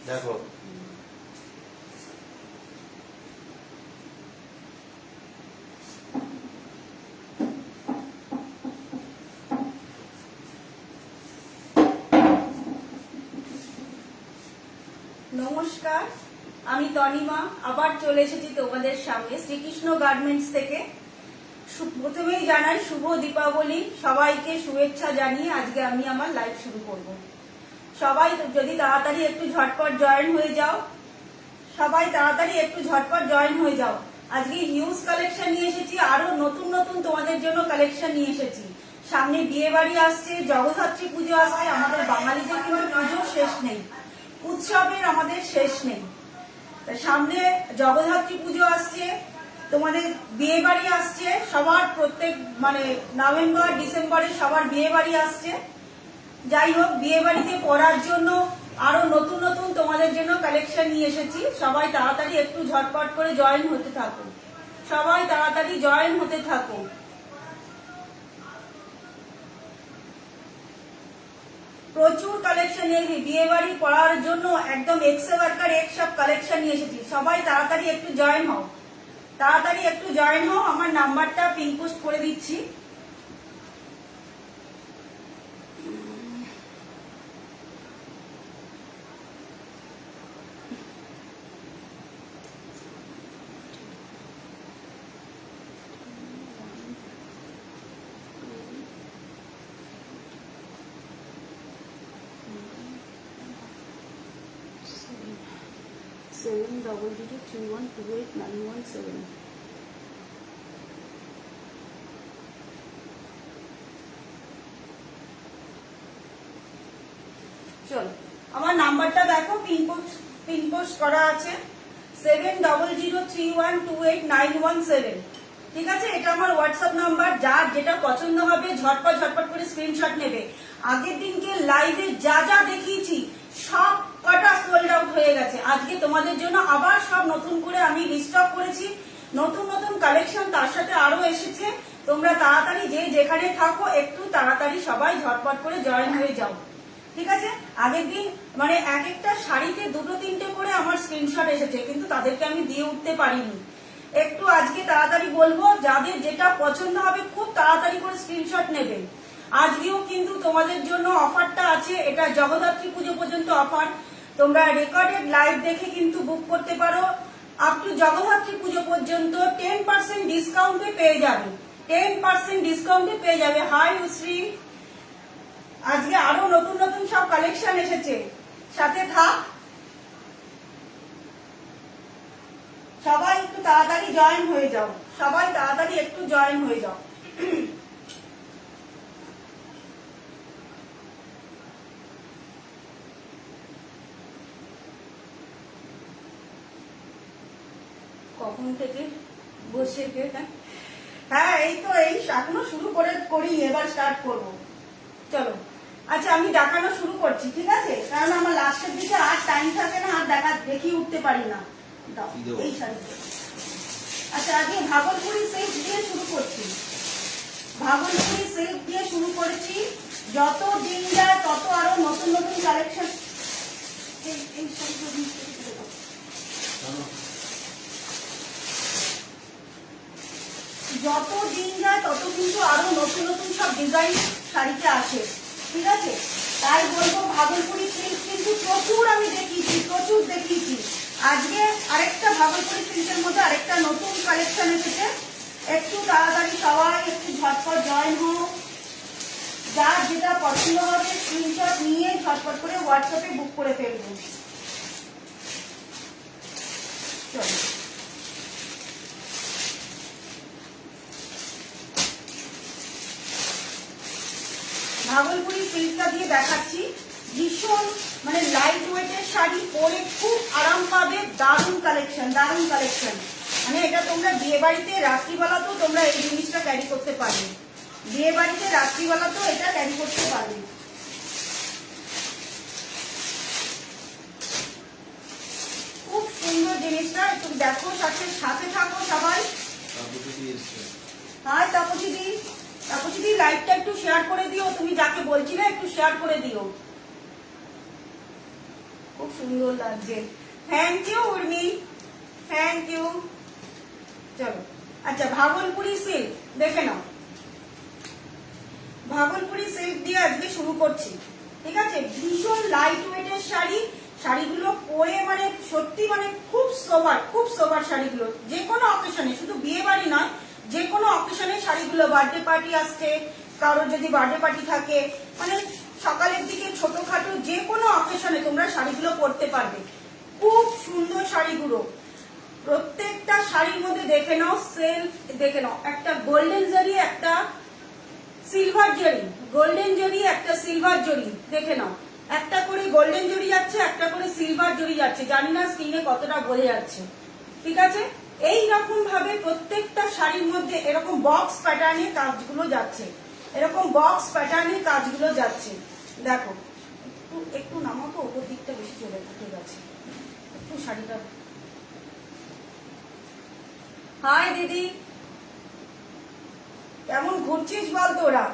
দেখো নমস্কার, আমি তনিমা আবার চলে এসেছি তোমাদের সামনে শ্রীকৃষ্ণ গার্মেন্টস থেকে। প্রথমেই জানাই শুভ দীপাবলি, সবাইকে শুভেচ্ছা জানিয়ে আজকে আমি আমার লাইভ শুরু করব। সবাই যদি তাড়াতাড়ি একটু ঝটপট জয়েন হয়ে যাও, আজকে হিউজ কালেকশন নিয়ে এসেছি, আরো নতুন নতুন তোমাদের জন্য কালেকশন নিয়ে এসেছি। সামনে বিয়ে বাড়ি আসছে, জগদ্ধাত্রী পুজো আসছে, আমাদের বাঙালিদের কিন্তু পুজোর শেষ নেই, উৎসবের আমাদের শেষ নেই। সামনে জগদ্ধাত্রী পুজো আসছে, তোমাদের বিয়ে বাড়ি আসছে, সবার প্রত্যেক নভেম্বর ডিসেম্বরে সবার বিয়ে বাড়ি আসছে। যাই হোক, বিয়ে বাড়িতে পরার জন্য আরো নতুন নতুন তোমাদের জন্য কালেকশন নিয়ে এসেছি। সবাই তাড়াতাড়ি একটু ঝটপট করে জয়েন হতে থাকো, প্রচুর কালেকশন এই বিয়ে বাড়ি পড়ার জন্য একদম এক্সে ওয়ার্কার এক সব কালেকশন নিয়ে এসেছি। সবাই তাড়াতাড়ি একটু জয়েন হও, আমার নাম্বারটা পিন পোস্ট করে দিচ্ছি। চলো, আমার নাম্বারটা দেখো, পিন পোস্ট করা আছে 7003128917। ঠিক আছে, এটা আমার হোয়াটসঅ্যাপ নাম্বার। যার যেটা পছন্দ হবে ঝটপট করে স্ক্রিনশট নেবে। আগের দিনকে লাইভে যা যা দেখিয়েছি সব কটা সোল্ড আউট হয়ে গেছে। আজকে তোমাদের জন্য আবার সব নতুন করে আমি রিস্টক করেছি, নতুন নতুন কালেকশন তার সাথে আরো এসেছে। তোমরা তাড়াতাড়ি যে যেখানে থাকো একটু তাড়াতাড়ি সবাই ঝটপট করে জয়েন হয়ে যাও। ঠিক আছে, আগের দিন এক একটা শাড়িতে দুটো তিনটে করে আমার স্ক্রিনশট এসেছে, কিন্তু তাদেরকে আমি দিয়ে উঠতে পারিনি। একটু আজকে তাড়াতাড়ি বলবো, যাদের যেটা পছন্দ হবে খুব তাড়াতাড়ি করে স্ক্রিনশট নেবেন। আজকেও কিন্তু তোমাদের জন্য অফারটা আছে, এটা জগদ্ধাত্রী পুজো পর্যন্ত অফার। তোমরা রেকর্ডেড লাইভ দেখে কিন্তু বুক করতে পারো। আপ টু জগদ্ধাত্রী পুজো পর্যন্ত 10% ডিসকাউন্টে পেয়ে যাবে, 10% ডিসকাউন্টে পেয়ে যাবে। হাই উশ্রী, আজকে আরো নতুন নতুন সব কালেকশন এসেছে, সাথে থাক। সবাই একটু তাড়াতাড়ি জয়েন হয়ে যাও, কখন থেকে বসে হ্যাঁ, এই এখনো শুরু করি, এবার স্টার্ট করবো। চলো, আচ্ছা আমি দেখানো শুরু করছি, ঠিক আছে? কারণ আমার লাস্টের দিকে আর টাইম থাকে না, আর দেখিয়ে উঠতে পারি না। এই শাড়ি, আচ্ছা আগে ভাগলপুরি সিল্ক দিয়ে শুরু করেছি। যত দিন যায় তত আরো নতুন নতুন কালেকশন। যত দিন যায় তত কিন্তু আরো নতুন নতুন সব ডিজাইন শাড়িতে আসে। ঠিক আছে, তাই বলবো ভাগলপুরি সিল্ক কিন্তু প্রচুর আমি দেখিয়েছি। আজকে আরেকটা ভাগলপুরি সিল্কের মধ্যে আরেকটা নতুন কালেকশন এসেছে। একটু তাড়াতাড়ি সবাই একটু ঝটপট জয়েন হও। যার যেটা পছন্দ হবে স্ক্রিনশট নিয়ে ঝটপট করে হোয়াটসঅ্যাপে বুক করে ফেলবো। চলো, ভাগলপুরি সিল্কটা দিয়ে দেখাচ্ছি। ভীষণ লাইট ওয়েটের শাড়ি, পরে খুব আরাম পাবে। দারুণ কালেকশন। এটা তোমরা বিয়ে বাড়িতে রাত্রিবেলাতেও তোমরা এই জিনিসটা ক্যারি করতে পারবে। খুব সুন্দর জিনিসটা, একটু দেখো, সাথে থাকো সবাই। হাই তাপসীদি, লাইভটা একটু শেয়ার করে দিও। তুমি যাকে বলছিলে একটু শেয়ার করে দিও। খুব সুন্দর লাগছে। Thank you Urmi, thank you. চলো আচ্ছা, ভাগলপুরি সিল্ক দেখে নাও। ভাগলপুরি সিল্ক দিয়ে আজকে শুরু করছি, ঠিক আছে। ভীষণ লাইট ওয়েটের শাড়ি, শাড়িগুলো পরে মানে সত্যি মানে খুব সোবার শাড়িগুলো, যে কোনো অকেশনে, শুধু বিয়ে বাড়ি নয়, যে কোনো অকেশনে শাড়িগুলো, বার্থডে পার্টি আসছে, কারোর যদি বার্থডে পার্টি থাকে, মানে সকালের দিকে ছোটখাটো যে কোনো অকেশনে তোমরা শাড়িগুলো পরতে পারবে। খুব সুন্দর শাড়িগুলো, প্রত্যেকটা শাড়ির মধ্যে দেখে নাও সেলফ, দেখে নাও একটা গোল্ডেন জরি, একটা সিলভার জরি, গোল্ডেন জরি, একটা সিলভার জরি, দেখে নাও। একটা করে গোল্ডেন জরি যাচ্ছে, একটা করে সিলভার জরি যাচ্ছে, জানি না স্ক্রিনে কতটা বোঝা যাচ্ছে, ঠিক আছে। এই রকম ভাবে প্রত্যেকটা শাড়ির মধ্যে এরকম বক্স প্যাটার্নে কাজগুলো যাচ্ছে, এরকম বক্স প্যাটার্নে কাজগুলো যাচ্ছে। দেখো একটু নামাও তো, ওপর দিকটা বেশি চলে, ঠিক আছে। একটু শাড়িটা, হাই দিদি, কেমন ঘুরছিস বল তোরা?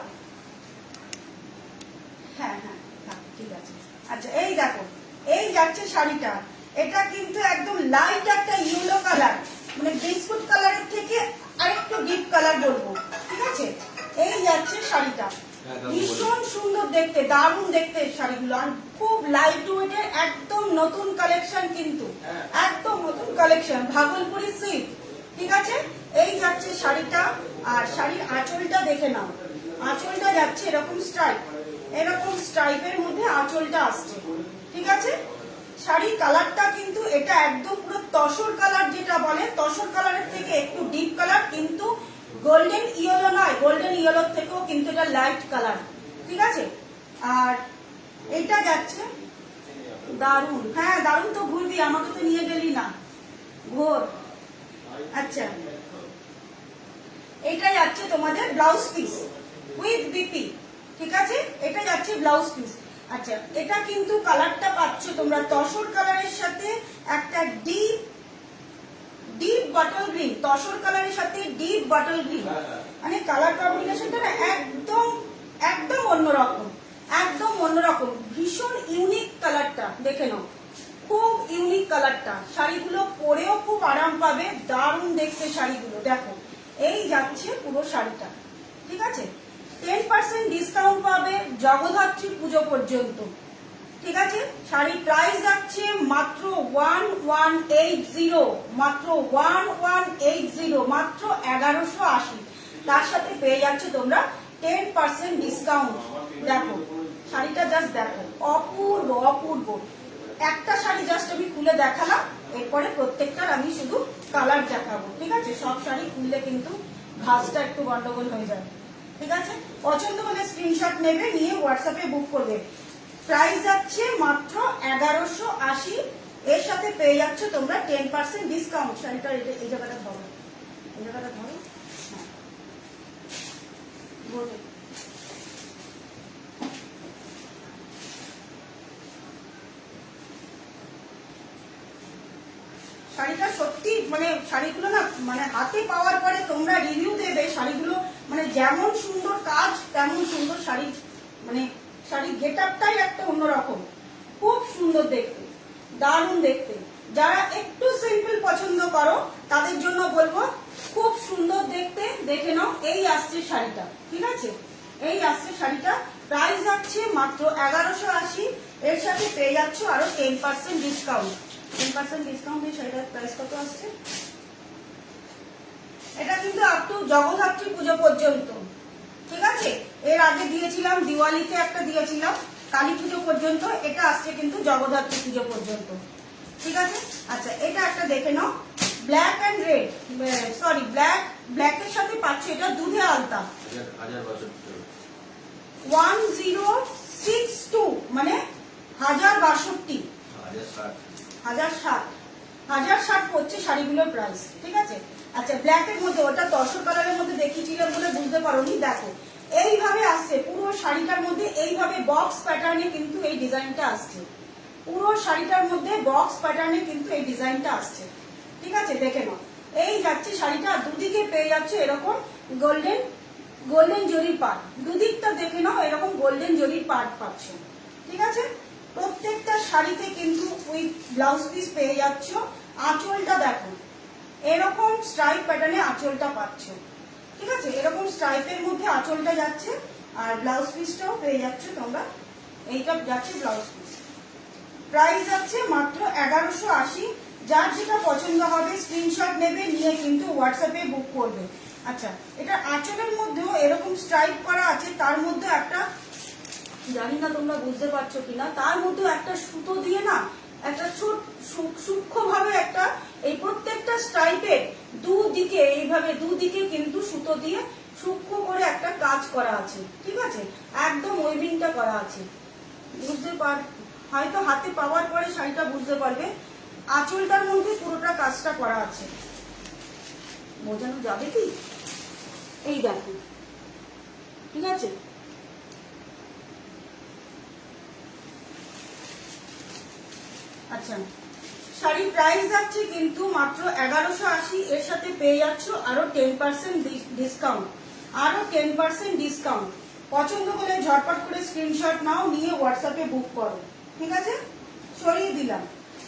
হ্যাঁ হ্যাঁ ঠিক আছে। আচ্ছা এই দেখো, এই যাচ্ছে শাড়িটা, এটা কিন্তু একদম লাইট একটা ইয়েলো কালার, মানে বিস্কুট কালারের থেকে আরেকটু ডিপ কালার বলবো, ঠিক আছে। এই যাচ্ছে শাড়িটা, ভীষণ সুন্দর দেখতে, দারুণ দেখতে শাড়িগুলো, আর খুব লাইট ওয়েটের, একদম নতুন কালেকশন, কিন্তু একদম নতুন কালেকশন, ভাগলপুরি সিল্ক, ঠিক আছে। এই যাচ্ছে শাড়িটা, আর শাড়ির আঁচলটা দেখে নাও, আঁচলটা যাচ্ছে এরকম স্ট্রাইপ, এরকম স্ট্রাইপের মধ্যে আঁচলটা আসছে, ঠিক আছে। শাড়ির কালারটা কিন্তু এটা একদম পুরো তসর কালার, যেটা বলে তসর কালারের থেকে একটু ডিপ কালার, কিন্তু গোল্ডেন ইয়েলো নয়, গোল্ডেন ইয়েলোর থেকেও কিন্তু এটা লাইট কালার, ঠিক আছে। আর এটা যাচ্ছে দারুণ, হ্যাঁ দারুণ তো ঘুরবি, আমাকে তো নিয়ে গেলি না, ঘোর। আচ্ছা এটা যাচ্ছে তোমাদের ব্লাউজ পিস উইথ বিপি, ঠিক আছে, এটা যাচ্ছে ব্লাউজ পিস। আচ্ছা এটা কিন্তু কালারটা পাচ্ছ তোমরা তসর কালারের সাথে একটা ডিপ বটল গ্রিন, তসর কালারের সাথে ডিপ বটল গ্রিন, মানে কালার কম্বিনেশনটা না একদম একদম অন্যরকম, একদম অন্যরকম, ভীষণ ইউনিক কালারটা, দেখে নাও খুব ইউনিক কালারটা। শাড়িগুলো পরেও খুব আরাম পাবে, দারুণ দেখতে শাড়িগুলো, দেখো এই যাচ্ছে পুরো শাড়িটা, ঠিক আছে। 10% ডিসকাউন্ট পাবে জগদ্ধাত্রী পুজো পর্যন্ত, ঠিক আছে। শাড়ির প্রাইস যাচ্ছে মাত্র 1180, মাত্র 1180, মাত্র 1180। তার সাথে পেয়ে যাচ্ছে তোমরা 10% ডিসকাউন্ট। দেখো শাড়িটা জাস্ট দেখো, অপূর্ব অপূর্ব। একটা শাড়ি জাস্ট আমি খুলে দেখালাম, এরপরে প্রত্যেকটার আমি শুধু কালার দেখাবো, ঠিক আছে। সব শাড়ি খুললে কিন্তু ভাঁজটা একটু গন্ডগোল হয়ে যায়, ঠিক আছে। পছন্দ হলে স্ক্রিনশট নেবে, নিয়ে হোয়াটসঅ্যাপে বুক করবে। প্রাইস যাচ্ছে মাত্র 1180, এর সাথে পেয়ে যাচ্ছ তোমরা 10% ডিসকাউন্ট। শাড়িটা এই জায়গাটা ধরো, এই জায়গাটা ধরো, হ্যাঁ শাড়িটা সত্যি মানে শাড়িগুলো না মানে হাতে পাওয়ার পরে তোমরা রিভিউ দেবে, শাড়িগুলো মানে যেমন সুন্দর কাজ তেমন সুন্দর শাড়ি, মানে শাড়ির গেট আপটাই একটা অন্যরকম, খুব সুন্দর দেখতে, দারুণ দেখতে। যারা একটু সিম্পল পছন্দ করো তাদের জন্য বলবো খুব সুন্দর দেখতে, দেখে নাও। এই আসছে শাড়িটা, ঠিক আছে, এই আসছে শাড়িটা, প্রাইস যাচ্ছে মাত্র 1180, এর সাথে পেয়ে যাচ্ছ আরো 10% ডিসকাউন্ট। 10% ডিসকাউন্ট দিয়ে শাড়িটার প্রাইস কত আসছে? এটা কিন্তু আপ টু জগদ্ধাত্রী পুজো পর্যন্ত, ঠিক আছে। এর আগে দিয়েছিলাম দিওয়ালিতে একটা দিয়েছিলাম, কালী পুজো পর্যন্ত, এটা আসছে কিন্তু জগদ্ধাত্রী পুজো পর্যন্ত, ঠিক আছে। আচ্ছা এটা একটা দেখে নাও, ব্ল্যাক এন্ড রেড, সরি ব্ল্যাকের সাথে পাচ্ছ এটা দুধে আলতা, 1062, মানে 1062, 1060 পড়ছে শাড়িগুলোর প্রাইস, ঠিক আছে। আচ্ছা ব্ল্যাক এর মধ্যে, ওটা তসর কালারের মধ্যে দেখিয়েছিলাম বলে বুঝতে পারোনি, দেখো এইভাবে আসছে পুরো শাড়িটার মধ্যে, এইভাবে বক্স প্যাটার্নে কিন্তু এই ডিজাইনটা আসছে, পুরো শাড়িটার মধ্যে বক্স প্যাটার্নে কিন্তু এই ডিজাইনটা আসছে, ঠিক আছে, দেখে নাও। এই যাচ্ছে শাড়িটা, দুদিকে পেয়ে যাচ্ছে এরকম গোল্ডেন জরির পাট, দুদিকটা দেখে নাও এরকম গোল্ডেন জরির পাট পাচ্ছ, ঠিক আছে। প্রত্যেকটা শাড়িতে কিন্তু উইথ ব্লাউজ পিস পেয়ে যাচ্ছ। আঁচলটা দেখো, এরকম স্ট্রাইপ প্যাটার্নে আঁচলটা পাচ্ছ, ঠিক আছে? এরকম স্ট্রাইপের মধ্যে আঁচলটা যাচ্ছে, আর ব্লাউজ পিসটাও পেয়ে যাচ্ছ তোমরা। এইটা যাচ্ছে ব্লাউজ পিস। প্রাইস যাচ্ছে মাত্র 1180। যার যেটা পছন্দ হবে স্ক্রিনশট নেবে, নিয়ে কিন্তু হোয়াটসঅ্যাপে বুক করবে। আচ্ছা, এটা আঁচলের মধ্যেও এরকম স্ট্রাইপ করা আছে, তার মধ্যে একটা, জানি না তোমরা বুঝতে পারছো কিনা, তার মধ্যে একটা সুতো দিয়ে না একটা সূক্ষ্ম ভাবে একটা, এই প্রত্যেকটা স্ট্রাইপের দুদিকে এইভাবে দুদিকে কিন্তু সুতো দিয়ে সূক্ষ্ম করে একটা কাজ করা আছে, ঠিক আছে? একদম ওয়েভিংটা করা আছে, বুঝতে পার, হয়তো হাতে পাওয়ার পরে শাড়িটা বুঝতে পারবে। আঁচলটার মধ্যে পুরোটা কাজটা করা আছে, বোঝানো যাবে কি? এই দেখো, ঠিক আছে? আচ্ছা, শাড়ির প্রাইস যাচ্ছে কিন্তু মাত্র 1180। এর সাথে পেয়ে যাচ্ছ আরো 10% ডিসকাউন্ট, আরো 10% ডিসকাউন্ট। পছন্দ হলে ঝটপট করে স্ক্রিনশট নাও, নিয়ে হোয়াটসঅ্যাপে বুক করো, ঠিক আছে? সরিয়ে দিলাম।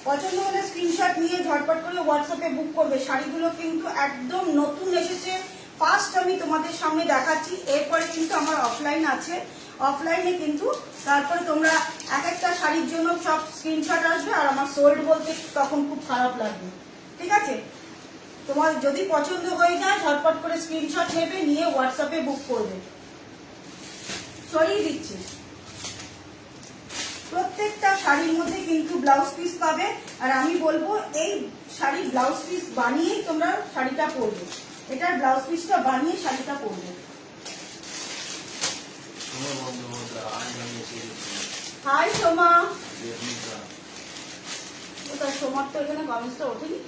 পছন্দ হলে স্ক্রিনশট নিয়ে ঝটপট করে হোয়াটসঅ্যাপে বুক করবে। শাড়িগুলো কিন্তু একদম নতুন এসেছে, ফার্স্ট আমি তোমাদের সামনে দেখাচ্ছি। এরপরে কিন্তু আমার অফলাইন আছে, অফলাইনে কিন্তু তারপরে তোমরা এক একটা শাড়ির জন্য সব স্ক্রিনশট আসবে, আর আমার সোল্ড বলতে তখন খুব খারাপ লাগবে, ঠিক আছে? তোমার যদি পছন্দ হয়ে যায় ঝটপট করে স্ক্রিনশট নেবে, নিয়ে হোয়াটসঅ্যাপে বুক করবে। সরিয়ে দিচ্ছি। প্রত্যেকটা শাড়ির মধ্যে কিন্তু ব্লাউজ পিস পাবে, আর আমি বলবো এই শাড়ির ব্লাউজ পিস বানিয়েই তোমরা শাড়িটা পরবে। এটার ব্লাউজ পিসটা বানিয়ে শাড়িটা পরবে। হাই সোমা, সোমার তো এখানে কমেন্টসটা ওঠেনি।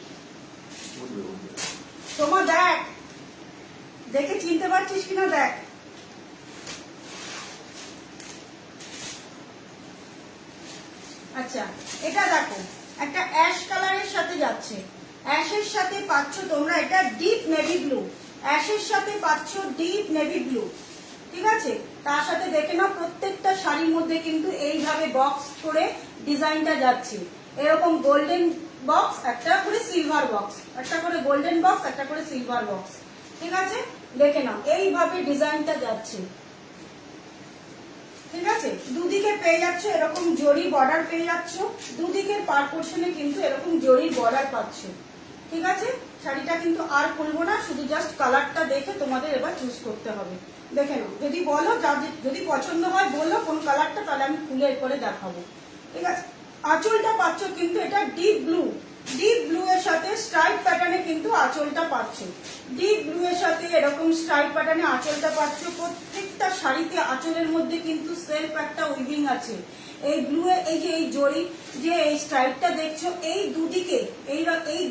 সোমা দেখ, দেখে চিনতে পারছিস কিনা দেখ। আচ্ছা, এটা দেখো একটা অ্যাশ কালারের সাথে যাচ্ছে, অ্যাশের সাথে পাচ্ছ তোমরা এটা ডিপ নেভি ব্লু, অ্যাশের সাথে পাচ্ছ ডিপ নেভি ব্লু, ঠিক আছে? তার সাথে দেখে নাও প্রত্যেকটা শাড়ির মধ্যে কিন্তু এইভাবে বক্স করে ডিজাইনটা যাচ্ছে, এরকম গোল্ডেন বক্স, একটা করে সিলভার বক্স, একটা করে গোল্ডেন বক্স, একটা করে সিলভার বক্স, ঠিক আছে? দেখে নাও এইভাবে ডিজাইনটা যাচ্ছে, ঠিক আছে? দুদিকে পেয়ে যাচ্ছ এরকম জরি বর্ডার পেয়ে যাচ্ছ, দুদিকের পার পোর্শনে কিন্তু এরকম জরি বর্ডার পাচ্ছ, ঠিক আছে? শাড়িটা কিন্তু আর খুলবো না, শুধু জাস্ট কালারটা দেখে তোমাদের এবার চুজ করতে হবে। দেখে নাও, যদি বলো যদি পছন্দ হয় বলো কোন কালারটা, তাহলে আমি খুলে এরপরে দেখাবো, ঠিক আছে? আঁচলটা পাচ্ছ কিন্তু এটা ডিপ ব্লু, ডিপ ব্লু এর সাথে স্ট্রাইপ প্যাটার্নে কিন্তু আঁচলটা পাচ্ছ, ডিপ ব্লু এর সাথে এরকম স্ট্রাইপ প্যাটার্নে আঁচলটা পাচ্ছ। প্রত্যেকটা শাড়িতে আঁচলের মধ্যে কিন্তু সেলফ একটা উইভিং আছে। এই ব্লু এ এই যে এই জরি যে এই স্ট্রাইপটা দেখছো, এই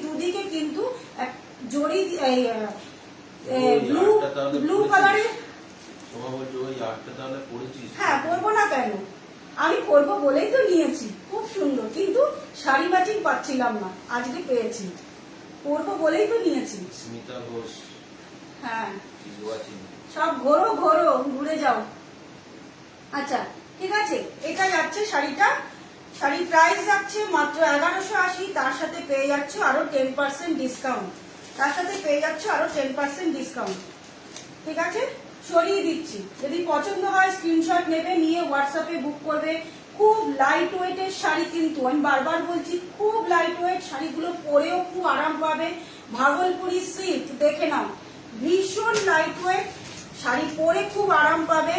দুদিকে কিন্তু জরি ব্লু কালারের। হ্যাঁ, পরবো না কেন, আমি পরবো বলেই তো নিয়েছি, খুব সুন্দর, কিন্তু শাড়ি ম্যাচিং পাচ্ছিলাম না, আজকে পেয়েছি, পরবো বলেই তো নিয়েছি। স্মিতা ঘোষ, হ্যাঁ, সব ঘোরো ঘোরো, ঘুরে যাও। আচ্ছা, ঠিক আছে, এটা যাচ্ছে শাড়িটা, শাড়ির প্রাইস যাচ্ছে মাত্র 1180। তার সাথে পেয়ে যাচ্ছ আরো 10% ডিসকাউন্ট, তার সাথে পেয়ে যাচ্ছ আরো 10% ডিসকাউন্ট, ঠিক আছে? সরিয়ে দিচ্ছি। যদি পছন্দ হয় স্ক্রিনশট নেবে, নিয়ে হোয়াটসঅ্যাপে বুক করবে। খুব লাইট ওয়েটের শাড়ি, কিন্তু আমি বারবার বলছি খুব লাইট ওয়েট, শাড়িগুলো পরেও খুব আরাম পাবে। ভাগলপুরি সিল্ক, দেখে নাও, ভীষণ লাইট ওয়েট শাড়ি, পরে খুব আরাম পাবে,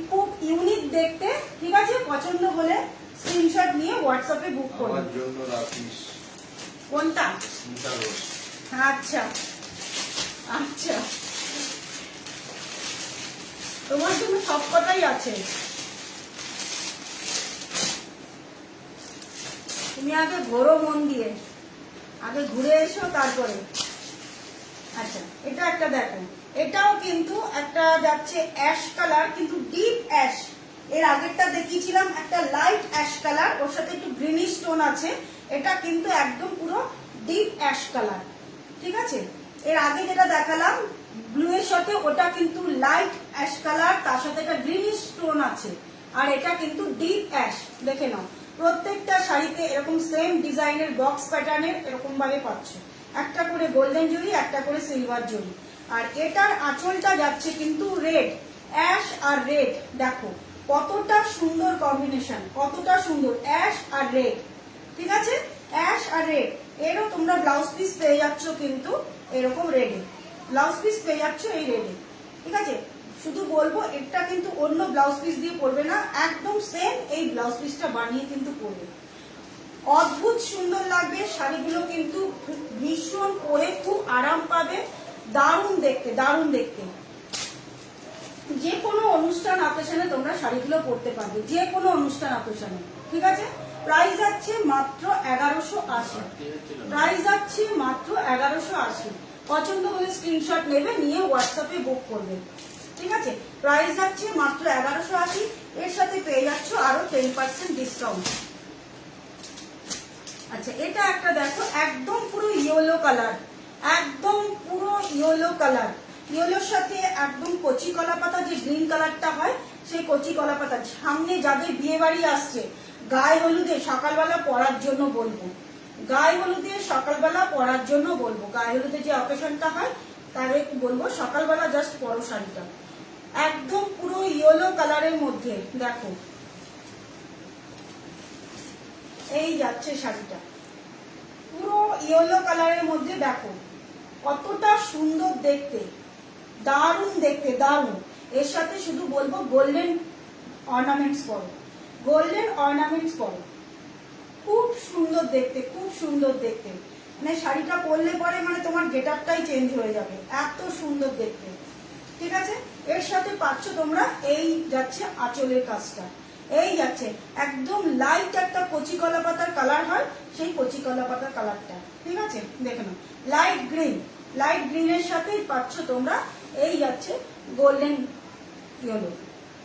খুব ইউনিক দেখতে, ঠিক আছে? পছন্দ হলে স্ক্রিনশট নিয়ে হোয়াটসঅ্যাপে বুক করবে। কোনটা? আচ্ছা আচ্ছা, তোমার জন্য সব কথাই আছে, তুমি আগে ঘোরো মন দিয়ে, আগে ঘুরে এসো তারপরে। আচ্ছা, এটা একটা দেখো, এটাও কিন্তু একটা যাচ্ছে অ্যাশ কালার, কিন্তু ডিপ অ্যাশ। এর আগেরটা দেখিয়েছিলাম একটা লাইট অ্যাশ কালার, ওর সাথে একটু গ্রিনিশ টোন আছে, এটা কিন্তু একদম পুরো ডিপ অ্যাশ কালার, ঠিক আছে? এর আগে যেটা দেখালাম ব্লু এর সাথে, ওটা কিন্তু লাইট অ্যাশ কালার, তার সাথে একটা গ্রিনিশ টোন আছে, আর এটা কিন্তু ডিপ অ্যাশ। দেখে নাও, প্রত্যেকটা শাড়িতে এরকম সেম ডিজাইনের বক্স প্যাটার্নের এরকম ভাবে পাচ্ছ, একটা করে গোল্ডেন জরি, একটা করে সিলভার জরি। আর এটার আঁচলটা যাচ্ছে কিন্তু রেড, অ্যাশ আর রেড। দেখো কতটা সুন্দর কম্বিনেশন, কতটা সুন্দর অ্যাশ আর রেড। ঠিক আছে, অ্যাশ আর রেড। এরও তোমরা ব্লাউজ পিস পেয়ে যাচ্ছ কিন্তু এরকম রেডে, ব্লাউজ পিস পেয়ে যাচ্ছ এই রেডে। ঠিক আছে, শুধু বলবো এটা কিন্তু অন্য ব্লাউজ পিস দিয়ে পরবে না, একদম সেম এই ব্লাউজ পিসটা বানিয়ে কিন্তু পরবে। অদ্ভুত সুন্দর লাগবে শাড়িগুলো, কিন্তু ভীষণ পরে খুব আরাম পাবে, দারুণ দেখতে, দারুণ দেখতে। যে কোনো অনুষ্ঠান অকেশনে তোমরা শাড়িগুলো পরতে পারবে, যে কোনো অনুষ্ঠান অকেশনে। ঠিক আছে, প্রাইস যাচ্ছে মাত্র 1180, প্রাইস যাচ্ছে মাত্র 1180। পছন্দ হলে স্ক্রিনশট নেবে, নিয়ে হোয়াটসঅ্যাপে বুক করবে। ঠিক আছে, প্রাইস যাচ্ছে মাত্র 1180, এর সাথে পেয়ে যাচ্ছ আরো 10% ডিসকাউন্ট। আচ্ছা, এটা একটা দেখো, একদম পুরো ইয়েলো কালার, একদম পুরো ইয়েলো কালার, ইয়েলোর সাথে একদম কচি কলা পাতা যে গ্রিন কালারটা হয় সেই কচি কলা পাতা। সামনে যাদের বিয়ে বাড়ি আসছে, গায়ে হলুদে সকালবেলা পরার জন্য বলবো, গায়ে হলুদে সকালবেলা পরার জন্য বলবো, গায়ে হলুদে যে অকেশনটা হয় তারে বলবো সকালবেলা জাস্ট পরো শাড়িটা। একদম পুরো ইয়েলো কালারের মধ্যে দেখো, এই যাচ্ছে শাড়িটা পুরো ইয়েলো কালারের মধ্যে। দেখো কতটা সুন্দর দেখতে, দারুণ দেখতে, দারুণ। এর সাথে শুধু বলবো গোল্ডেন অর্নামেন্টস পরো, গোল্ডেন অর্নামেন্টস পরো, খুব সুন্দর দেখতে, খুব সুন্দর দেখতে। মানে শাড়িটা পরলে পরে মানে তোমার গেট আপটাই চেঞ্জ হয়ে যাবে, এত সুন্দর দেখতে। ঠিক আছে, এর সাথে পাচ্ছ তোমরা এই যাচ্ছে আঁচলের কাজটা, এই যাচ্ছে একদম লাইট একটা কচি কলা পাতার কালার হয়, সেই কচি কলা পাতার কালারটা। ঠিক আছে, দেখে নাও, লাইট গ্রিন, লাইট গ্রিনের সাথেই পাচ্ছ তোমরা এই যাচ্ছে গোল্ডেন ইয়েলো।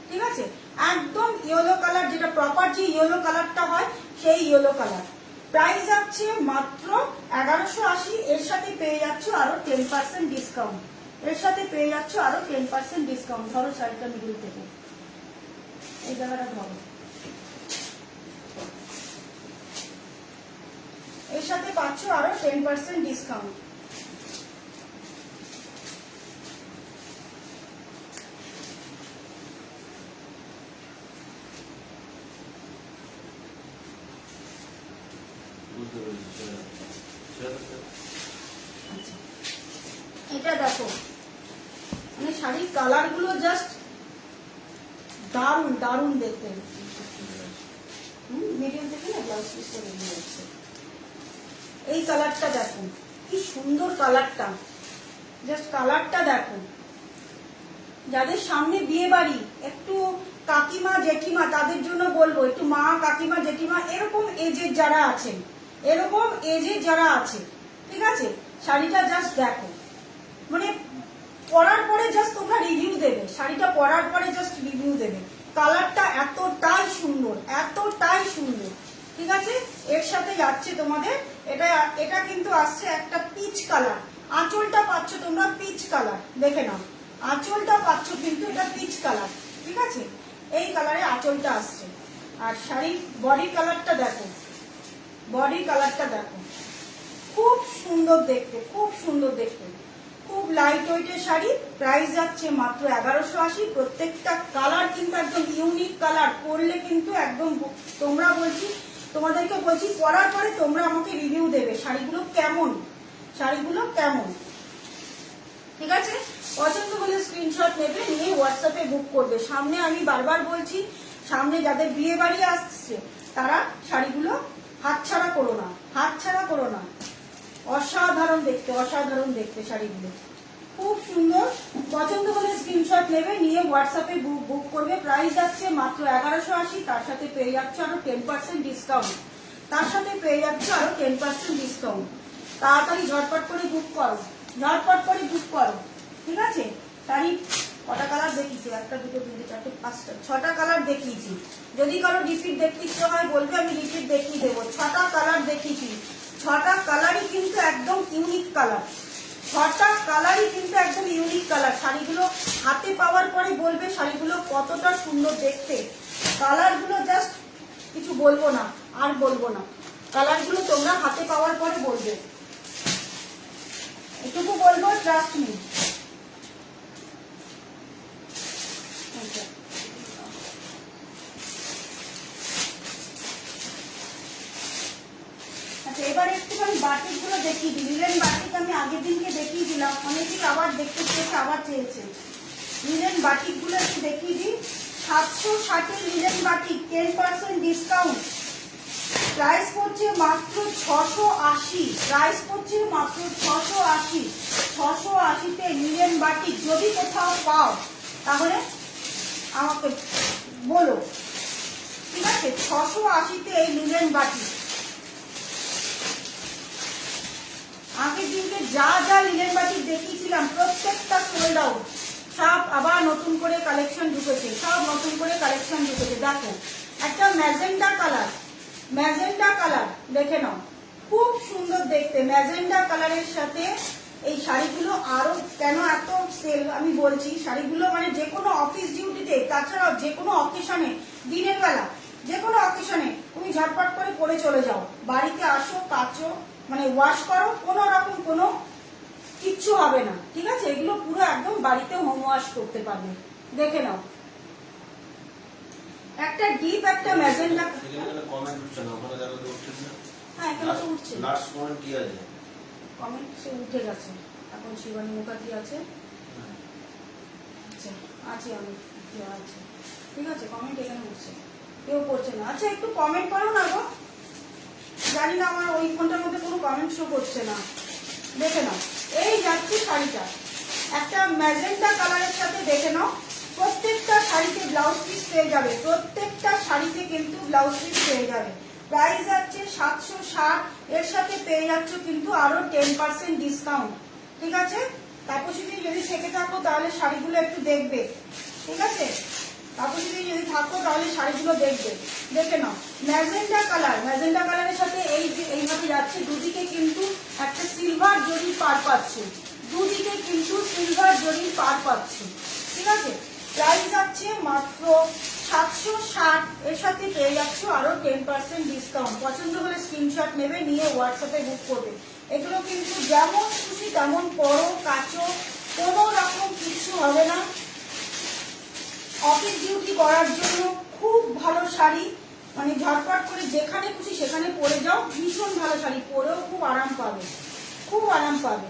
ঠিক আছে, একদম ইয়েলো কালার, যেটা প্রপার যে ইয়েলো কালারটা হয় সেই ইয়েলো কালার। প্রাইস যাচ্ছে মাত্র 1180, এর সাথে পেয়ে যাচ্ছ আরো 10% ডিসকাউন্ট, এর সাথে পেয়ে যাচ্ছ আরো 10% ডিসকাউন্ট। ধরো শাড়িটা মিডল থেকে, এই জায়গাটা ধরো, এর সাথে পাচ্ছ আরো 10% ডিসকাউন্ট। এটা দেখো, মানে শাড়ির কালার গুলো জাস্ট দারুণ, দারুণ দেখতে। মিডিয়াম থেকে না ব্লাউজ পিসটা বেরিয়ে যাচ্ছে। এই কালারটা দেখো, কি সুন্দর কালারটা, জাস্ট কালারটা দেখো। যাদের সামনে বিয়ে বাড়ি, একটু কাকিমা জেঠিমা তাদের জন্য বলবো, একটু মা কাকিমা জেঠিমা এরকম এজের যারা আছেন, এরকম এজের যারা আছে, ঠিক আছে, শাড়িটা জাস্ট দেখো, মানে পরার পরে জাস্ট তোমরা রিভিউ দেবে, শাড়িটা পরার পরে জাস্ট রিভিউ দেবে। কালারটা এতটাই সুন্দর, এতটাই সুন্দর। ঠিক আছে, এর সাথে যাচ্ছে তোমাদের এটা কিন্তু আসছে একটা পিচ কালার, আঁচলটা পাচ্ছ তোমরা পিচ কালার, দেখে নাও আঁচলটা পাচ্ছ কিন্তু এটা পিচ কালার। ঠিক আছে, এই কালারে আঁচলটা আসছে। আর শাড়ির বডি কালারটা দেখো, বডি কালারটা দেখো, খুব সুন্দর দেখতে, খুব সুন্দর দেখতে, খুব লাইট ওয়েটের শাড়ি। প্রাইস যাচ্ছে মাত্র 1180। প্রত্যেকটা কালার কিন্তু একদম ইউনিক কালার, পরলে কিন্তু একদম তোমরা বলছি, তোমাদেরকে বলছি পরার পরে তোমরা আমাকে রিভিউ দেবে শাড়িগুলো কেমন, শাড়িগুলো কেমন। ঠিক আছে, পছন্দ হলে স্ক্রিনশট নেবে, নিয়ে হোয়াটসঅ্যাপে বুক করবে। সামনে আমি বারবার বলছি, সামনে যাদের বিয়ে বাড়ি আসছে তারা শাড়িগুলো হাতছাড়া করো না, হাতছাড়া করো না। অসাধারণ দেখতে, অসাধারণ দেখতে শাড়িগুলো, খুব সুন্দর। পছন্দ হলে স্ক্রিনশট নেবে, নিয়ে হোয়াটসঅ্যাপে বুক করবে। প্রাইস যাচ্ছে মাত্র 1180, তার সাথে পেয়ে যাচ্ছ আরো 10% ডিসকাউন্ট, তার সাথে পেয়ে যাচ্ছ আরো 10% ডিসকাউন্ট। তাড়াতাড়ি ঝটপট করে বুক করো, ঝটপট করে বুক করো। ঠিক আছে, তারই কটা কালার দেখিয়েছি, একটা দুটো তিনটে চারটে পাঁচটা 6টা কালার দেখিয়েছি। যদি কারো রিপিট দেখিয়ে হয় বলবে, আমি রিপিট দেখিয়ে দেবো। 6টা কালার দেখিয়েছি, 6টা কালারই কিন্তু একদম ইউনিক কালার, 6টা কালারই কিন্তু একদম ইউনিক কালার। শাড়িগুলো হাতে পাওয়ার পরে বলবে শাড়িগুলো কতটা সুন্দর দেখতে, কালারগুলো জাস্ট কিছু বলবো না, আর বলবো না। কালারগুলো তোমরা হাতে পাওয়ার পরে বলবে, এটুকু বলবো, ট্রাস্ট মি। আচ্ছা, এবার একটুখানি বাটিক গুলো দেখিয়ে দিই। লিলেন বাটিক আমি আগের দিনকে দেখিয়ে দিলাম, অনেকেই আবার দেখতে চেয়েছে, আবার চেয়েছে। লিলেন বাটিক গুলো একটু দেখিয়ে দিই। 760 লিলেন বাটিক, 10% ডিসকাউন্ট, প্রাইস পড়ছে মাত্র 680। প্রাইস পড়ছে মাত্র 680। 680-তে লিলেন বাটিক যদি কোথাও পাও তাহলে আমাকে বলো, ঠিক আছে? 680-তে এই লিলেন বাটিক। আগের দিনকে যা যা লিলেন বাটিক দেখিয়েছিলাম প্রত্যেকটা সোল্ড আউট। সব আবার নতুন করে কালেকশন ঢুকেছে, সব নতুন করে কালেকশন ঢুকেছে। দেখো, একটা ম্যাজেন্ডা কালার, ম্যাজেন্ডা কালার দেখে নাও, খুব সুন্দর দেখতে। ম্যাজেন্ডা কালারের সাথে এই শাড়িগুলো আরো কেন এত সেল আমি বলছি, শাড়িগুলো মানে যে কোনো অফিস ডিউটিতে, তাছাড়াও যে কোনো অকেশনে, দিনের বেলা যে কোনো অকেশনে তুমি ঝটপট করে পরে চলে যাও, বাড়িতে আসো, কাচো, মানে ওয়াশ করো, কোনো রকম কোনো কিচ্ছু হবে না, ঠিক আছে? এগুলো পুরো একদম বাড়িতে হোম ওয়াশ করতে পারবে। দেখে নাও, একটা ডিপ একটা ম্যাজেন্ডা। কমেন্ট উঠছে না ওখানে, যারা উঠছে না। হ্যাঁ, এখানে তো উঠছে। লাস্ট কমেন্ট কি আছে? কমেন্ট সে উঠে গেছে, এখন শিবানী মুখার্জি আছে। আচ্ছা, আছে, আমি আছে, ঠিক আছে। কমেন্ট এখানে উঠছে, কেউ করছে না। আচ্ছা, একটু কমেন্ট করো না গো, জানি না আমার ওই ফোনটার মধ্যে কোনো কমেন্ট শো করছে না। দেখে নাও, এই যাচ্ছে শাড়িটা, একটা ম্যাজেন্টা কালারের সাথে। দেখে নাও, প্রত্যেকটা শাড়িতে ব্লাউজ পিস পেয়ে যাবে, প্রত্যেকটা শাড়িতে কিন্তু ব্লাউজ পিস পেয়ে যাবে। প্রাইস আছে 760, এর সাথে পেয়ে যাচ্ছ কিন্তু আরো 10% ডিসকাউন্ট, ঠিক আছে? তাপসী যদি থেকে থাকো তাহলে শাড়িগুলো একটু দেখবে, ঠিক আছে? তাপসী যদি থাকো তাহলে শাড়িগুলো দেখবে। দেখে নাও, ম্যাজেন্ডা কালার, ম্যাজেন্ডা কালারের সাথে এই যে এইভাবে যাচ্ছে, দুদিকে কিন্তু একটা সিলভার জরি পার পাচ্ছে, দুদিকে কিন্তু সিলভার জরি পার পাচ্ছে, ঠিক আছে? প্রাইস আছে মাত্র 760, এর সাথে পেয়ে যাচ্ছ আরো 10% ডিসকাউন্ট। পছন্দ হলে স্ক্রিনশট নেবে, নিয়ে হোয়াটসঅ্যাপে বুক করবে। এগুলো কিন্তু যেমন খুশি তেমন পরো, কাচো, কোনো রকম কিছু হবে না। অফিস ডিউটি করার জন্য খুব ভালো শাড়ি, মানে ঝটপট করে যেখানে খুশি সেখানে পরে যাও, ভীষণ ভালো শাড়ি, পরেও খুব আরাম পাবে, খুব আরাম পাবে,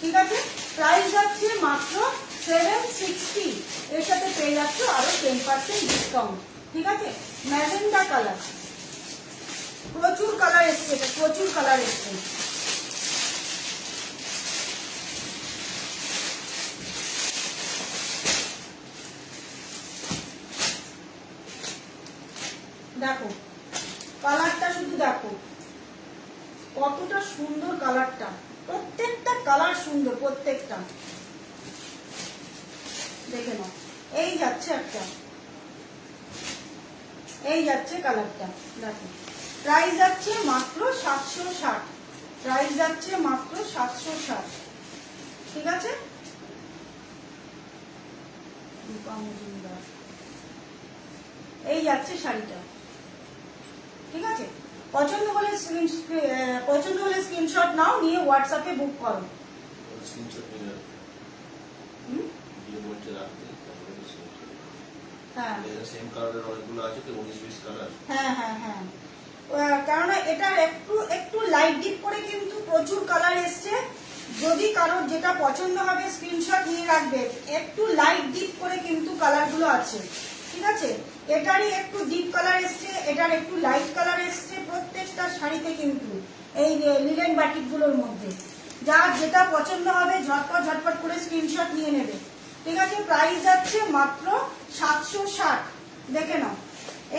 ঠিক আছে? প্রাইস আছে মাত্র 760, এর সাথে পেয়ে যাচ্ছ আরো 10% ডিসকাউন্ট, ঠিক আছে? ম্যাজেন্টা কালার, প্রচুর কালার এসছে, এটা প্রচুর কালার এসছে। দেখো কালারটা, শুধু দেখো কতটা সুন্দর কালারটা, প্রত্যেকটা কালার সুন্দর, প্রত্যেকটা। দেখে নাও, এই যাচ্ছে একটা, এই যাচ্ছে কালারটা। দেখো, প্রাইস যাচ্ছে মাত্র 760, প্রাইস যাচ্ছে মাত্র 760, ঠিক আছে? এই যাচ্ছে শাড়িটা, ঠিক আছে? পছন্দ হলে স্ক্রিনশট নাও, নিয়ে হোয়াটসঅ্যাপে বুক করো। স্ক্রিনশট নিয়ে দিয়ে বলতে রাখতে, হ্যাঁ, সেম কালারের অনেকগুলো আছে তো, 19-20 কালার। হ্যাঁ হ্যাঁ হ্যাঁ, কারণ এটার একটু একটু লাইট ডিপ করে কিন্তু প্রচুর কালার এসছে। যদি কারোর যেটা পছন্দ হবে স্ক্রিনশট নিয়ে রাখবে, একটু লাইট ডিপ করে কিন্তু কালারগুলো আছে, ঠিক আছে? এটারই একটু ডিপ কালার এসছে, এটার একটু লাইট কালার এসছে, প্রত্যেকটা শাড়িতে কিন্তু এই লিলেন বাটিকগুলোর মধ্যে যার যেটা পছন্দ হবে ঝটপট ঝটপট করে স্ক্রিনশট নিয়ে নেবে, ঠিক আছে? প্রাইস যাচ্ছে মাত্র 760, দেখে নাও,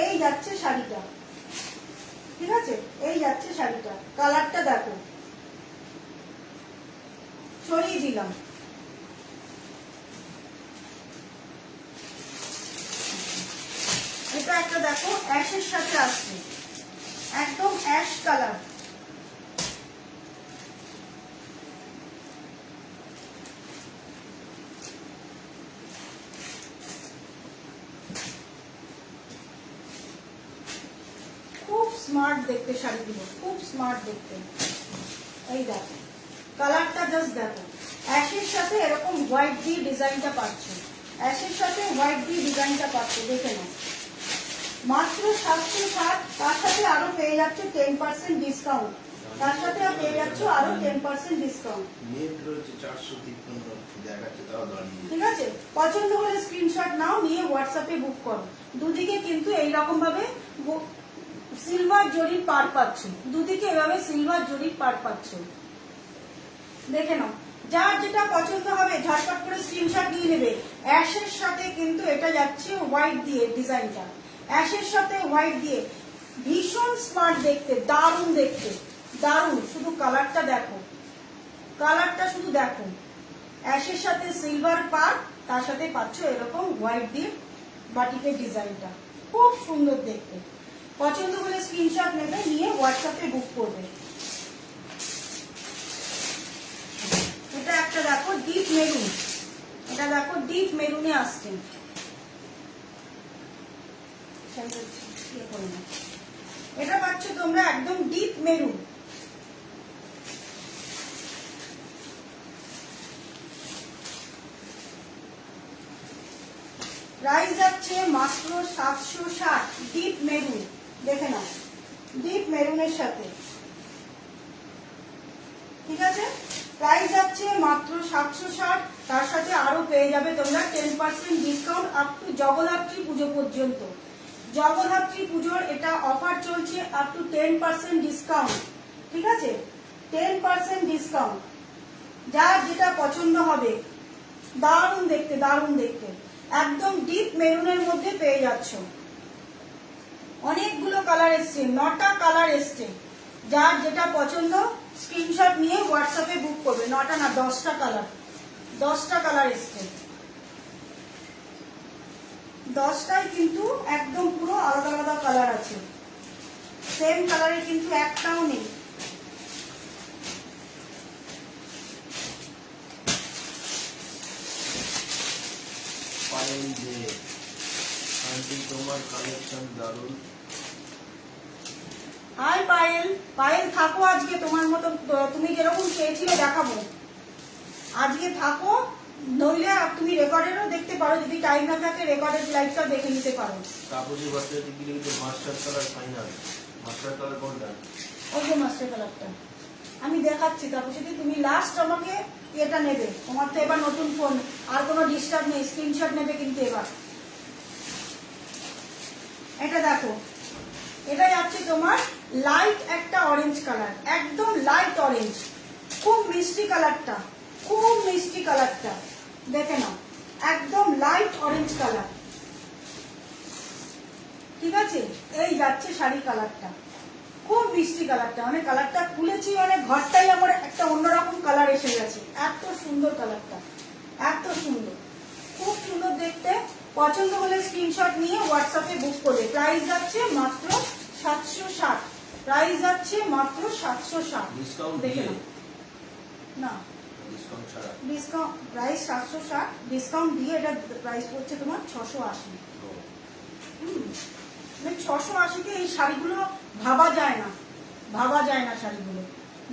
এই যাচ্ছে শাড়িটা, ঠিক আছে? এই যাচ্ছে শাড়িটা, কালারটা দেখো, সরিয়ে দিলাম। এটা একটা দেখো, অ্যাশের সাথে আসছে, একদম অ্যাশ কালার, স্মার্ট দেখতে শাড়িগুলো, খুব স্মার্ট দেখতে। এই দেখো কালারটা জাস্ট দেখো, অ্যাশের সাথে এরকম হোয়াইট দিয়ে ডিজাইনটা পাচ্ছে, অ্যাশের সাথে হোয়াইট দিয়ে ডিজাইনটা পাচ্ছে, দেখে নাও। মাত্র 760, তার সাথে আরো পেয়ে যাচ্ছে 10% ডিসকাউন্ট, তার সাথে পেয়ে যাচ্ছে আরো 10% ডিসকাউন্ট। নেট রয়েছে 453 দেখাচ্ছে, তাও দাঁড়িয়ে। ঠিক আছে, পছন্দ হলে স্ক্রিনশট নাও, নিয়ে হোয়াটসঅ্যাপে বুক করো। দুদিকে কিন্তু এইরকম ভাবে সিলভার জরির পার পাচ্ছ, দুদিকে এভাবে সিলভার জরির পার পাচ্ছ, দেখে নাও। যার যেটা পছন্দ হবে ঝটপট করে স্ক্রিনশট নিয়ে নেবে। অ্যাশের সাথে কিন্তু এটা যাচ্ছে হোয়াইট দিয়ে, ডিজাইনটা অ্যাশের সাথে হোয়াইট দিয়ে, ভীষণ স্মার্ট দেখতে, দারুণ দেখতে, দারুণ। শুধু কালারটা দেখো, কালারটা শুধু দেখো, অ্যাশের সাথে সিলভার পার, তার সাথে পাচ্ছ এরকম হোয়াইট দিয়ে বাটিকের ডিজাইনটা, খুব সুন্দর দেখতে। পছন্দ হলে স্ক্রিনশট নেবে, নিয়ে হোয়াটসঅ্যাপে বুক করবে। এটা একটা দেখো ডিপ মেরুন, এটা দেখো ডিপ মেরুনে আসছে, এটা পাচ্ছ তোমরা একদম ডিপ মেরুন। প্রাইস যাচ্ছে মাত্র 760, ডিপ মেরুন, দেখে নাও, ডিপ মেরুনের সাথে। ঠিক আছে, প্রাইস যাচ্ছে মাত্র 760, তার সাথে আরো পেয়ে যাবে তোমরা 10% ডিসকাউন্ট আপ টু জগদ্ধাত্রী পুজো পর্যন্ত। জগদ্ধাত্রী পুজোর এটা অফার চলছে, আপ টু 10% ডিসকাউন্ট। ঠিক আছে, 10% ডিসকাউন্ট। যার যেটা পছন্দ হবে, দারুণ দেখতে, দারুণ দেখতে, একদম ডিপ মেরুনের মধ্যে পেয়ে যাচ্ছ। অনেকগুলো কালার এসছে, 9টা কালার এসছে। যার যেটা পছন্দ স্ক্রিনশট নিয়ে হোয়াটসঅ্যাপে বুক করবে। 9টা না, 10টা কালার, 10টা কালার এসছে। 10টাই কিন্তু একদম পুরো আলাদা আলাদা কালার আছে, সেম কালারে কিন্তু একটাও নেই। পায়েল দে, আন্টি তোমার কালেকশন দারুণ। হাই পায়েল, পায়েল থাকো আজকে, তোমার মতো তুমি যেরকম চেয়েছিলে দেখাবো, আজকে থাকো, নইলে তুমি রেকর্ডেরও দেখতে পারো, যদি টাইম না থাকে রেকর্ডের লাইভটা দেখে নিতে পারো। কাগজে বাচ্চা দিকে কিন্তু master colour final. Master colour কোনটা? ওই যে মাস্টার কালারটা আমি দেখাচ্ছি, তারপর যদি তুমি লাস্ট আমাকে এটা নেবে, তোমার তো এবার নতুন ফোন, আর কোনো ডিস্টার্ব নেই, স্ক্রিনশট নেবে কিন্তু এবার। এটা দেখো, এটা যাচ্ছে তোমার লাইট একটা অরেঞ্জ কালার, একদম লাইট অরেঞ্জ, খুব মিষ্টি কালারটা, খুব মিষ্টি কালারটা, দেখে নাও, একদম লাইট অরেঞ্জ কালার। ঠিক আছে, এই যাচ্ছে শাড়ি কালারটা, খুব মিষ্টি কালারটা, মানে কালারটা খুলেছি মানে ঘরটাই আমার একটা অন্যরকম কালার এসে গেছে, এত সুন্দর কালারটা, এত সুন্দর, খুব সুন্দর দেখতে। পছন্দ হলে স্ক্রিনশট নিয়ে হোয়াটসঅ্যাপে বুক করবে। প্রাইস যাচ্ছে মাত্র 760, প্রাইস যাচ্ছে মাত্র 760। ডিসকাউন্ট দেখে দিয়ে? নাও, না ডিসকাউন্ট ছাড়া? ডিসকাউন্ট, প্রাইস 760, ডিসকাউন্ট দিয়ে এটা প্রাইস পড়ছে তোমার 680। মানে 680-তে এই শাড়িগুলো ভাবা যায় না, ভাবা যায় না শাড়িগুলো,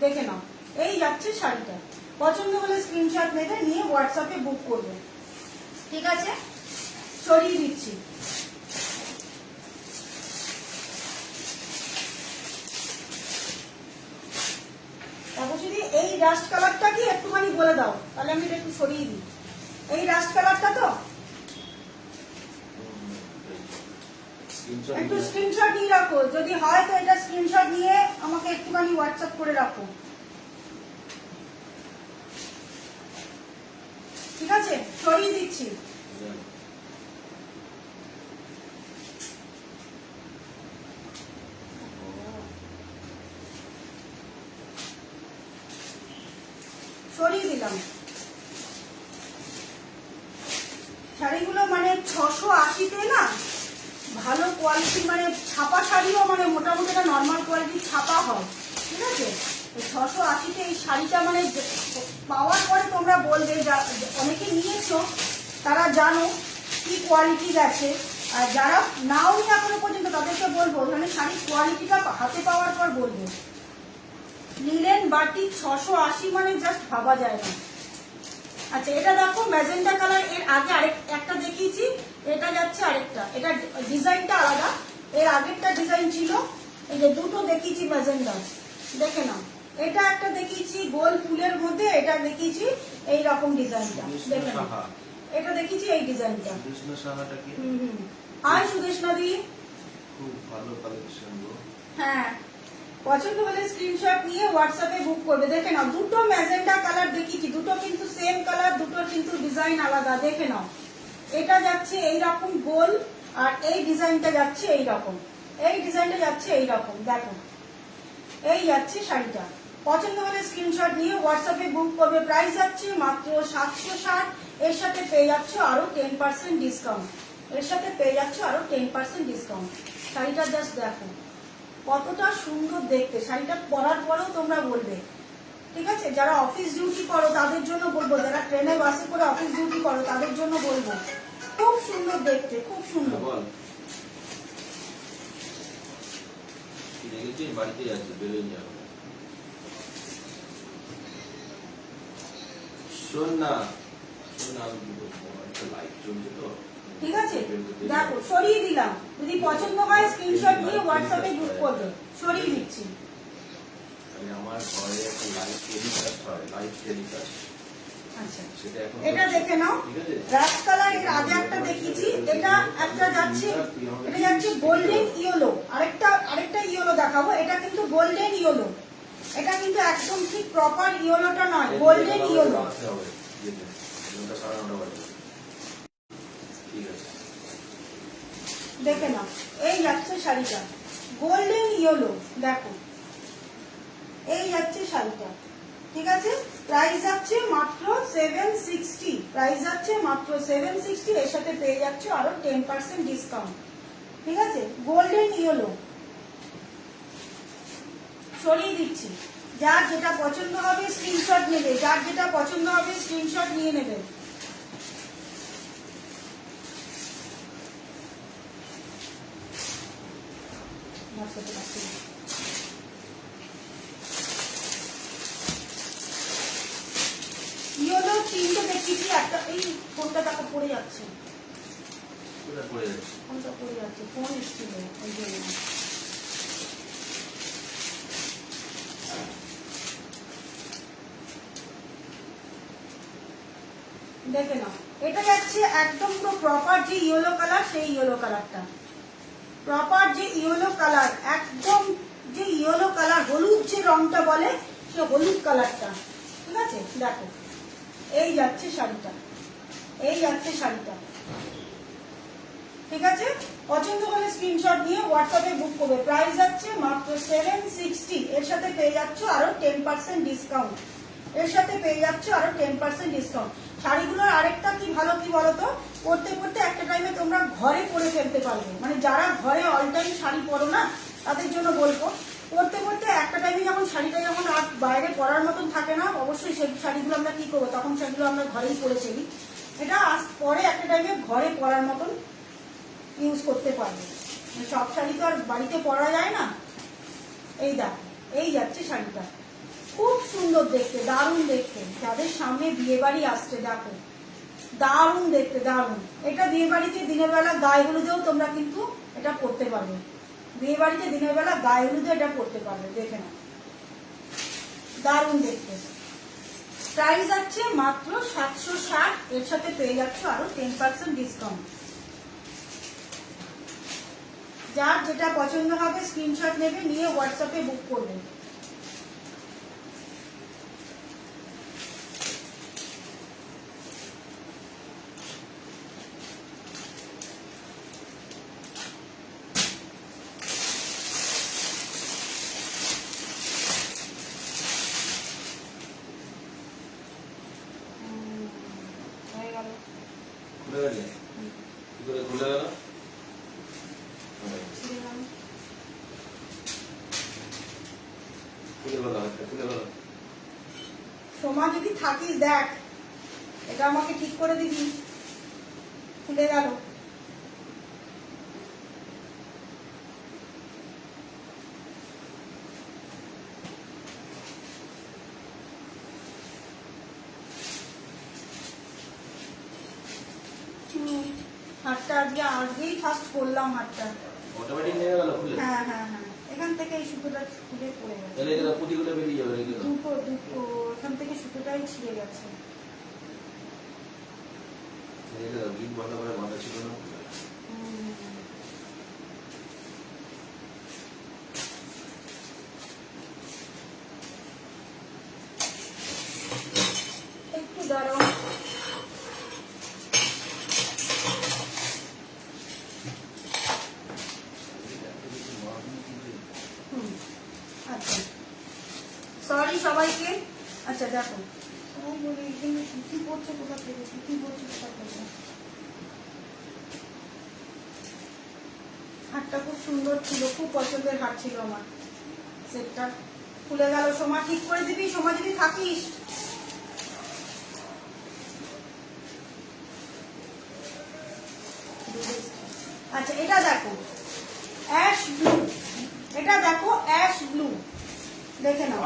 দেখে নাও। এই যাচ্ছে শাড়িটা, পছন্দ হলে স্ক্রিনশট নেবে, নিয়ে হোয়াটসঅ্যাপে বুক করবে। ঠিক আছে, সরিয়ে দিচ্ছি। তারপর যদি এই রাস্ট কালারটা কি একটুখানি বলে দাও, তাহলে আমি এটা একটু সরিয়ে দিই। এই রাস্ট কালারটা তো একটু স্ক্রিনশট নিয়ে রাখো, যদি হয় তো এটা স্ক্রিনশট নিয়ে আমাকে একটুখানি হোয়াটসঅ্যাপ করে রাখো। ঠিক আছে, সরিয়ে দিচ্ছি। সরিয়ে দিলাম। শাড়িগুলো মানে 680-তে না, ভালো কোয়ালিটি, মানে ছাপা শাড়িও, মানে মোটামুটি একটা নর্মাল কোয়ালিটির ছাপা হয়। ঠিক আছে, 680-তে এই শাড়িটা মানে পাওয়ার পরে তোমরা বলবে, অনেকে নিয়েছো তারা জানো কি কোয়ালিটি গেছে, আর যারা নাও নি এখনো পর্যন্ত তাদেরকে বলবো, মানে শাড়ির কোয়ালিটিটা হাতে পাওয়ার পর বলবো। লিলেন বাটিক 680 মানে জাস্ট ভাবা যায় না। আচ্ছা এটা দেখো ম্যাজেন্টা কালার, এর আগে একটা দেখিয়েছি, এটা যাচ্ছে আরেকটা, এটা ডিজাইনটা আলাদা, এর আগেরটা ডিজাইন ছিল, এই যে দুটো দেখিয়েছি ম্যাজেন্টা, দেখে নাও। এটা একটা দেখিয়েছি গোল ফুলের মধ্যে, এটা দেখিয়েছি এই রকম ডিজাইনটা, দেখে নাও। এটা দেখিয়েছি এই ডিজাইনটা। সুদেশনা সাহাটা কি? হাই সুদেশনা দি, খুব ভালো কালেকশন গো। হ্যাঁ পছন্দ হলে স্ক্রিনশট নিয়ে হোয়াটসঅ্যাপে বুক করবে। দেখে নাও দুটো ম্যাজেন্টা কালার দেখিয়েছি, দুটো কিন্তু সেম কালার, দুটো কিন্তু ডিজাইন আলাদা, দেখে নাও। এটা যাচ্ছে এই রকম গোল, আর এই ডিজাইনটা যাচ্ছে এই রকম, এই ডিজাইনটা যাচ্ছে এই রকম, দেখো এই যাচ্ছে শাড়িটা। পছন্দ হলে স্ক্রিনশট নিয়ে হোয়াটসঅ্যাপে বুক করবে। প্রাইস যাচ্ছে মাত্র 760, এর সাথে পেয়ে যাচ্ছ আরো 10% ডিসকাউন্ট, এর সাথে পেয়ে যাচ্ছ আরো 10% ডিসকাউন্ট। শাড়িটা জাস্ট দেখো কতটা সুন্দর দেখতে, শাড়িটা পরার পরেও তোমরা বলবে। ঠিক আছে, যারা অফিস ডিউটি করো তাদের জন্য বলবো, যারা ট্রেনে বাসে করে অফিস ডিউটি করো তাদের জন্য বলবো, খুব সুন্দর দেখতে, খুব সুন্দর। বাড়িতে আছে, বেরোয় যাবে। শোন না, লাইট চলছে তো। ঠিক আছে দেখো সরিয়ে দিলাম, যদি পছন্দ হয় স্ক্রিনশট নিয়ে হোয়াটসঅ্যাপে বুক করবে, সরিয়ে দিচ্ছি। আমার ঘরে একটা লাইট টেলিকাস্ট হয়, লাইট টেলিকাস্ট। আচ্ছা সেটা এখন এটা দেখে নাও, রাস্ট কালার, এর আগে একটা দেখিয়েছি, এটা একটা যাচ্ছে, এটা যাচ্ছে গোল্ডেন ইয়েলো, আরেকটা ইয়েলো দেখাবো, এটা কিন্তু গোল্ডেন ইয়েলো, এটা কিন্তু একদম ঠিক প্রপার ইয়েলোটা নয়, গোল্ডেন ইয়েলো। দেখে নাও এই যাচ্ছে শাড়িটা গোল্ডেন ইয়েলো, দেখো এই যাচ্ছে শাড়িটা। ঠিক আছে, প্রাইস যাচ্ছে মাত্র 760, প্রাইস যাচ্ছে মাত্র 760, এর সাথে পেয়ে যাচ্ছ আরো 10% ডিসকাউন্ট। ঠিক আছে, গোল্ডেন ইয়েলো সরিয়ে দিচ্ছি। যার যেটা পছন্দ হবে স্ক্রিনশট নেবে, যার যেটা পছন্দ হবে স্ক্রিনশট নিয়ে নেবে। ইয়েলো তিনটে দেখিয়েছি, একটা এই ফোনটা টাকা পড়ে যাচ্ছে, ফোনটা পড়ে যাচ্ছে, ফোন এসেছিল ওই জন্য। দেখে নাও এটা যাচ্ছে একদম পুরো প্রপার যে ইয়েলো কালার, সেই ইয়েলো কালারটা, প্রপার যে ইয়েলো কালার, একদম যে ইয়েলো কালার, হলুদ যে রংটা বলে সে হলুদ কালারটা। ঠিক আছে দেখো এই যাচ্ছে শাড়িটা, এই যাচ্ছে শাড়িটা। ঠিক আছে, পছন্দ হলে স্ক্রিনশট নিয়ে হোয়াটসঅ্যাপে বুক করবে। প্রাইস যাচ্ছে মাত্র 760, এর সাথে পেয়ে যাচ্ছ আরো 10% ডিসকাউন্ট, এর সাথে পেয়ে যাচ্ছ আরো 10% ডিসকাউন্ট। শাড়িগুলোর আরেকটা কি ভালো কি বলতো, পরতে পরতে একটা টাইমে তোমরা ঘরে পরে ফেলতে পারবে, মানে যারা ঘরে অল টাইম শাড়ি পরো না তাদের জন্য বলবো, পরতে পরতে একটা টাইমে যখন শাড়িটা যখন আর বাইরে পরার মতন থাকে না, অবশ্যই সেই শাড়িগুলো আমরা কি করবো, তখন সেগুলো আমরা ঘরেই পরে ফেলি। এটা পরে একটা টাইমে ঘরে পরার মতন ইউজ করতে পারবে, সব শাড়ি তো আর বাড়িতে পরা যায় না। এই দেখো এই যাচ্ছে শাড়িটা, খুব সুন্দর দেখতে, দারুণ দেখতে। যাদের সামনে বিয়ে বাড়ি আসছে দেখো দারুণ দেখতে, দারুণ। এটা বিয়ে বাড়িতে দিনের বেলা গায়ে হলুদেও তোমরা কিন্তু এটা পরতে পারবে, বিয়ে বাড়িতে দিনের বেলা গায়ে হলুদে এটা পরতে পারবে। দেখে নাও দারুণ দেখতে। প্রাইস যাচ্ছে মাত্র 760, এর সাথে পেয়ে যাচ্ছ আরো 10% ডিসকাউন্ট। যার যেটা পছন্দ হবে স্ক্রিনশট নেবে, নিয়ে হোয়াটসঅ্যাপে বুক করবে। সোমা যদি থাকিস দেখ, এটা আমাকে ঠিক করে দিবি, খুলে গেল। হাতটা আগেই ফার্স্ট করলাম হাতটা। অটোমেটিক নিয়ে গেল খুলে? হ্যাঁ হ্যাঁ হ্যাঁ, এখান থেকে এই সুতোটা খুলে পড়ে গেছে। তাহলে এটা পুঁতিগুলো বেরিয়ে যাবে নাকি? দুটো এখান থেকে সুতোটাই ছিঁড়ে গেছে। এটা গিট বন্ধ করে বাঁধা ছিল না? একটু দাঁড়াও। আচ্ছা, সরি সবাইকে। আচ্ছা দেখো, সবাই বলি এখানে কি পড়ছে কোথা থেকে, কি পড়ছে কোথা থেকে। হাতটা খুব সুন্দর ছিল, খুব পছন্দের হাত ছিল আমার। সেটটা খুলে গেল। সোমা ঠিক করে দিবি, সোমা যদি থাকিস। আচ্ছা এটা দেখো অ্যাশ ব্লু, এটা দেখো অ্যাশ ব্লু, দেখে নাও।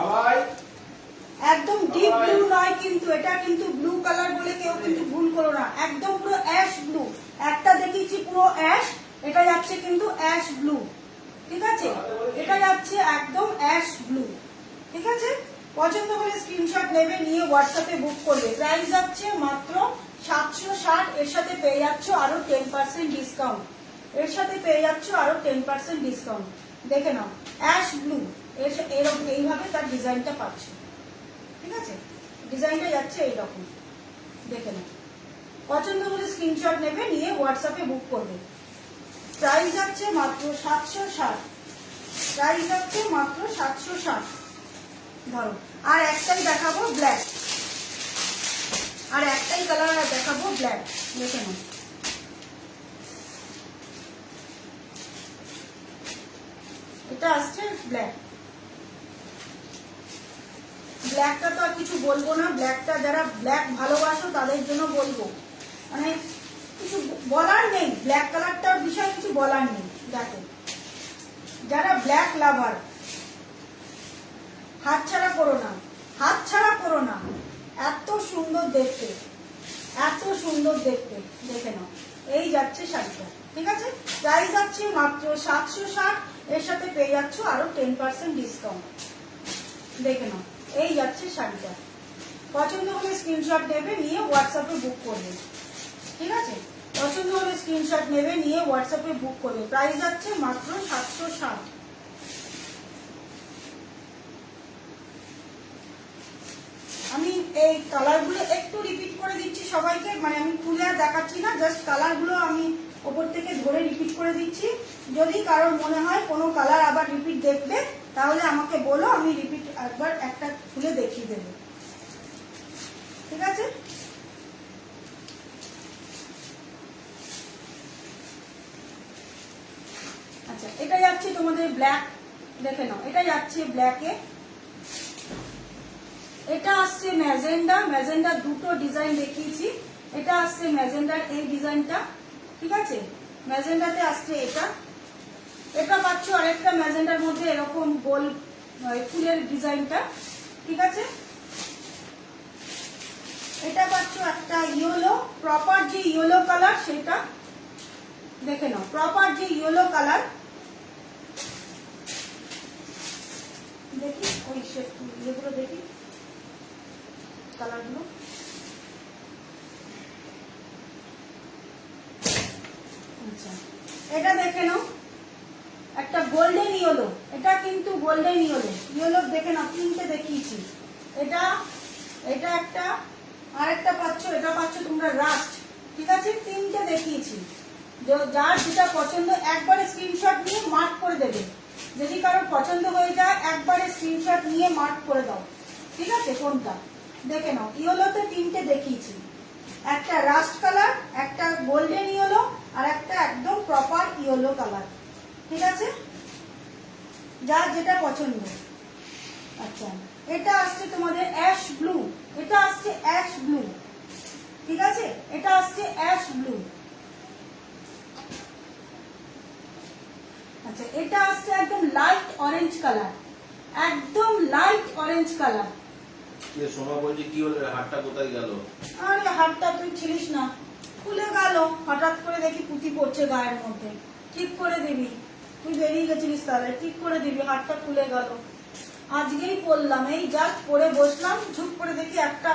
একদম ডিপ ব্লু নয় কিন্তু, এটা কিন্তু ব্লু কালার বলে কেউ কিন্তু ভুল করো না, একদম পুরো অ্যাশ ব্লু। একটা দেখিয়েছি পুরো অ্যাশ, এটা যাচ্ছে কিন্তু অ্যাশ ব্লু, ঠিক আছে? এটা যাচ্ছে একদম অ্যাশ ব্লু, ঠিক আছে? পছন্দ করে স্ক্রিনশট নেবে, নিয়ে হোয়াটসঅ্যাপে বুক করবে। প্রাইস যাচ্ছে মাত্র 760, এর সাথে পেয়ে যাচ্ছ আরো 10% ডিসকাউন্ট। এর সাথে পেয়ে যাচ্ছ আরো 10% ডিসকাউন্ট। দেখে নাও অ্যাশ ব্লু, এরকম এইভাবে তার ডিজাইনটা পাচ্ছ, ঠিক আছে? ডিজাইনটা যাচ্ছে এইরকম, দেখে নাও। পছন্দ করে স্ক্রিনশট নেবে, নিয়ে হোয়াটসঅ্যাপে বুক করবে। প্রাইস যাচ্ছে মাত্র 760, প্রাইস যাচ্ছে মাত্র 760। ধরো আর একটাই দেখাবো ব্ল্যাক, আর একটাই কালার দেখাবো ব্ল্যাক, দেখে নাও। এটা আসছে ব্ল্যাক। ব্ল্যাকটা তো আর কিছু বলবো না, ব্ল্যাকটা যারা ব্ল্যাক ভালোবাসো তাদের জন্য বলবো, মানে কিছু বলার নেই, ব্ল্যাক কালারটার বিষয়ে কিছু বলার নেই। দেখো যারা ব্ল্যাক লাভার, হাতছাড়া করো না, হাতছাড়া করো না। এত সুন্দর দেখতে, এত সুন্দর দেখতে, দেখে নাও। এই যাচ্ছে শাড়িটা, ঠিক আছে? প্রাইস যাচ্ছে মাত্র 760, এর সাথে পেয়ে যাচ্ছ আরো 10% ডিসকাউন্ট। দেখে নাও, এই যাচ্ছে শাড়িটা। পছন্দ হলে স্ক্রিনশট নেবে, নিয়ে হোয়াটসঅ্যাপে বুক করবে, ঠিক আছে? পছন্দ হলে স্ক্রিনশট নেবে, নিয়ে হোয়াটসঅ্যাপে বুক করবে। প্রাইস যাচ্ছে মাত্র 760। আমি এই কালারগুলো একটু রিপিট করে দিচ্ছি সবাইকে, মানে আমি খুলে আর দেখাচ্ছি না, জাস্ট কালারগুলো আমি ওপর থেকে ধরে রিপিট করে দিচ্ছি। যদি কারোর মনে হয় কোনো কালার আবার রিপিট দেখবে, তাহলে আমাকে বলো, আমি রিপিট একবার একটা খুলে দেখিয়ে দেবো, ঠিক আছে? আচ্ছা এটা যাচ্ছে তোমাদের ব্ল্যাক, দেখে নাও। এটা যাচ্ছে ব্ল্যাকে, এটা আসছে ম্যাজেন্ডা, ম্যাজেন্ডার দুটো ডিজাইন দেখিয়েছি। এটা আসছে ম্যাজেন্ডার এই ডিজাইনটা, ঠিক আছে? ম্যাজেন্ডাতে আসছে এটা। এটা পাচ্ছ আরেকটা ম্যাজেন্ডার মধ্যে এরকম গোল ফুলের ডিজাইনটা, ঠিক আছে? এটা পাচ্ছ একটা ইয়েলো, প্রপার যে ইয়েলো কালার সেটা, দেখে নাও। প্রপার যে ইয়েলো কালার, দেখি ওই ইয়েগুলো দেখি কালারগুলো। আচ্ছা এটা দেখে নাও, একটা গোল্ডেন ইয়েলো, এটা কিন্তু গোল্ডেন ইয়েলো, ইয়েলো দেখে নাও, তিনটে দেখিয়েছি। এটা এটা একটা, আরেকটা পাচ্ছ, এটা পাচ্ছ তোমরা রাস্ট, ঠিক আছে? তিনটে দেখিয়েছি। যার যেটা পছন্দ একবারে স্ক্রিনশট নিয়ে মার্ক করে দেবে। যদি কারোর পছন্দ হয়ে যায় একবারে স্ক্রিনশট নিয়ে মার্ক করে দাও, ঠিক আছে? কোনটা দেখে নাও। ইয়েলোতে তিনটে দেখিয়েছি, একটা রাস্ট কালার, একটা গোল্ডেন ইয়েলো, আর একটা একদম প্রপার ইয়েলো কালার, ঠিক আছে? যার যেটা পছন্দ। আচ্ছা এটা আসছে তোমাদের অ্যাশ ব্লু, এটা আসছে অ্যাশ ব্লু, ঠিক আছে? এটা আসছে অ্যাশ ব্লু। আচ্ছা এটা আসছে একদম লাইট অরেঞ্জ কালার, একদম লাইট অরেঞ্জ কালার। কে সোমা বলছি কি হলো, হাতটা কোথায় গেল? আরে হাতটা তুই ছিলিস না, খুলে গেল, হঠাৎ করে দেখি পুঁতি পড়ছে গায়ের মধ্যে। ঠিক করে দিবি, তুই বেরিয়ে গেছিলিস তাহলে, ঠিক করে দিবি, হাতটা খুলে গেল। আজকেই পরলাম, এই জাস্ট পরে বসলাম, ঝুপ করে দেখি একটা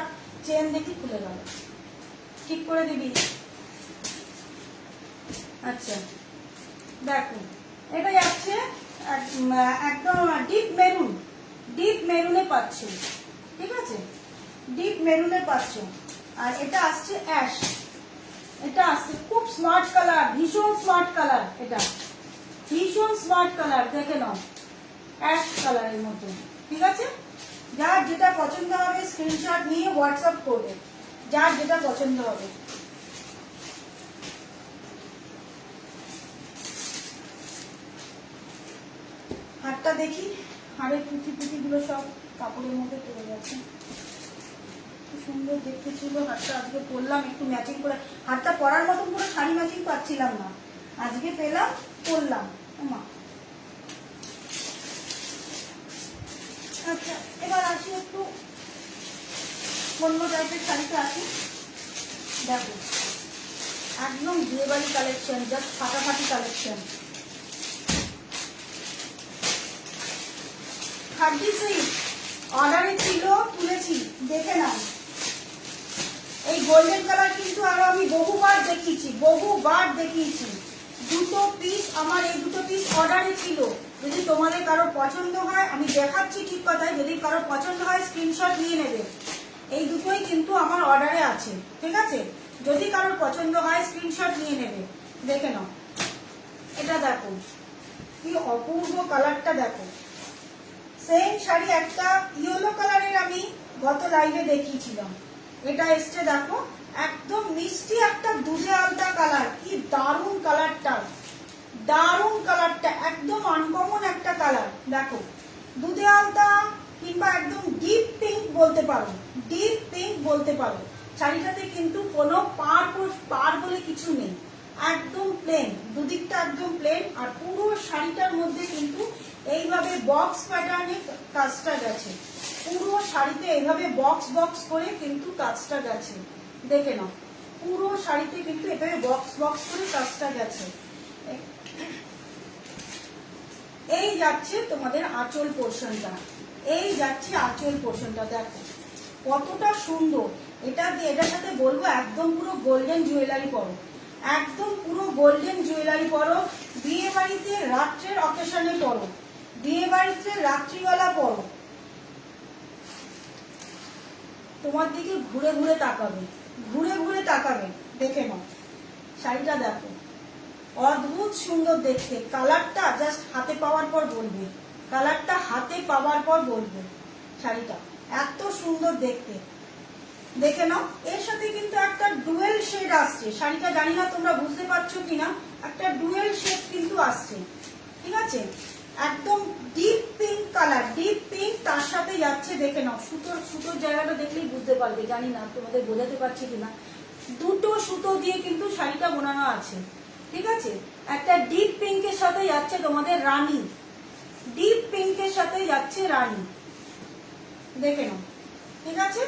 চেন দেখি খুলে গেল। ঠিক করে দিবি। আচ্ছা দেখো, এটা যাচ্ছে একদম ডিপ মেরুনে পাচ্ছ, ঠিক আছে, ডিপ মেরুনে পাচ্ছ। আর এটা আসছে অ্যাশ, এটা আসছে খুব স্মার্ট কালার, ভীষণ স্মার্ট কালার, এটা ভীষণ স্মার্ট কালার, দেখে নাও, অ্যাশ কালারের মতো, ঠিক আছে। যার যেটা পছন্দ হবে স্ক্রিনশট নিয়ে হোয়াটসঅ্যাপ করবে, যার যেটা পছন্দ হবে। হাতটা দেখি, হাড়ের পুঁতি গুলো সব কাপড়ের মধ্যে পড়ে গেছে। সুন্দর দেখতে ছিল হাতটা, আজকে পরলাম একটু ম্যাচিং করে। হাতটা পরার মতন পুরো শাড়ি ম্যাচিং পাচ্ছিলাম না, আজকে পেলাম, পরলাম। আচ্ছা এবার আসি একটু অন্য টাইপের শাড়িতে আসি। দেখো একদম বিয়েবাড়ি কালেকশন, জাস্ট ফাটাফাটি কালেকশন। 36 অর্ডারে ছিল, তুলেছি, দেখে নাও। এই গোল্ডেন কালার কিন্তু আরো আমি বহুবার দেখিয়েছি। দুটো পিস আমার, এই দুটো পিস অর্ডারে ছিল। যদি তোমাদের কারো পছন্দ হয়, আমি দেখাচ্ছি ঠিক কথাই, যদি কারো পছন্দ হয় স্ক্রিনশট নিয়ে নেবে। এই দুটোই কিন্তু আমার অর্ডারে আছে, ঠিক আছে। যদি কারোর পছন্দ হয় স্ক্রিনশট নিয়ে নেবে। দেখে নাও, এটা দেখো কি অপূর্ব কালারটা, দেখো। সেম শাড়ি একটা ইয়েলো কালারের আমি গত লাইভে দেখিয়েছিলাম, এটা এসছে দেখো একদম মিষ্টি একটা দুধে আলতা কালার। কি দারুণ কালারটা, দারুণ কালারটা, একদম আনকমন একটা কালার। দেখো দুধে আলতা কিংবা একদম ডিপ পিঙ্ক বলতে পারো, ডিপ পিঙ্ক বলতে পারো। শাড়িটাতে কিন্তু কোনো পার বলে কিছু নেই, একদম প্লেন, দুদিকটা একদম প্লেন। আর পুরো শাড়িটার মধ্যে কিন্তু এইভাবে বক্স প্যাটার্নে কাজটা গেছে, পুরো শাড়িতে এইভাবে বক্স করে কিন্তু কাজটা গেছে, দেখে নাও। পুরো শাড়িতে কিন্তু এভাবে বক্স করে কাজটা গেছে। এই যাচ্ছে তোমাদের আঁচল পোর্শনটা, এই যাচ্ছে আঁচল পোর্শনটা, দেখো কতটা সুন্দর। এটা দিয়ে এটার সাথে বলবো একদম পুরো গোল্ডেন জুয়েলারি পরো, একদম পুরো গোল্ডেন জুয়েলারি পরো। বিয়ে বাড়িতে রাত্রের অকেশনে পরো, বিয়ে বাড়িতে রাত্রিবেলা পরো, তোমার দিকে ঘুরে ঘুরে তাকাবে, দেখে নাও শাড়িটা, দেখো অদ্ভুত সুন্দর দেখতে। কালারটা জাস্ট হাতে পাওয়ার পর বলবে, কালারটা হাতে পাওয়ার পর বলবে, শাড়িটা এত সুন্দর দেখতে, দেখে নাও। এর সাথে কিন্তু একটা ডুয়েল শেড আসছে, শাড়িটা জানি না তোমরা বুঝতে পারছো কিনা, একটা ডুয়েল শেড কিন্তু আসছে, ঠিক আছে। একদম deep pink colour, deep pink, তার সাথে যাচ্ছে, দেখে নাও সুতোর জায়গাটা দেখলেই বুঝতে পারবে, জানি না তোমাদের বোঝাতে পারছি কিনা। দুটো সুতো দিয়ে কিন্তু শাড়িটা বোনানো আছে, ঠিক আছে। একটা ডিপ পিঙ্কের সাথে যাচ্ছে তোমাদের রানী, ডিপ পিঙ্কের সাথে যাচ্ছে রানী, দেখে নাও, ঠিক আছে।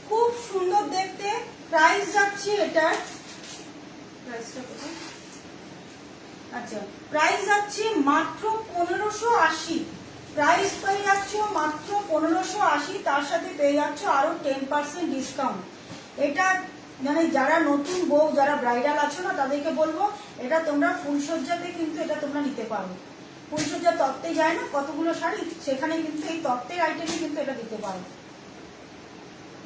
খুব সুন্দর দেখতে। প্রাইস যাচ্ছে এটার, প্রাইসটা কোথায়, আচ্ছা প্রাইস যাচ্ছে মাত্র 1580, প্রাইস পেয়ে যাচ্ছ মাত্র 1580, তার সাথে পেয়ে যাচ্ছ আরো 10% ডিসকাউন্ট। এটা মানে যারা নতুন বউ, যারা ব্রাইডাল আছো না, তাদেরকে বলবো এটা তোমরা ফুলসজ্জাতে কিন্তু এটা তোমরা নিতে পারো। ফুলসজ্জা তত্ত্বে যায় না কতগুলো শাড়ি, সেখানে কিন্তু এই তত্ত্বের আইটেমে কিন্তু এটা দিতে পারো।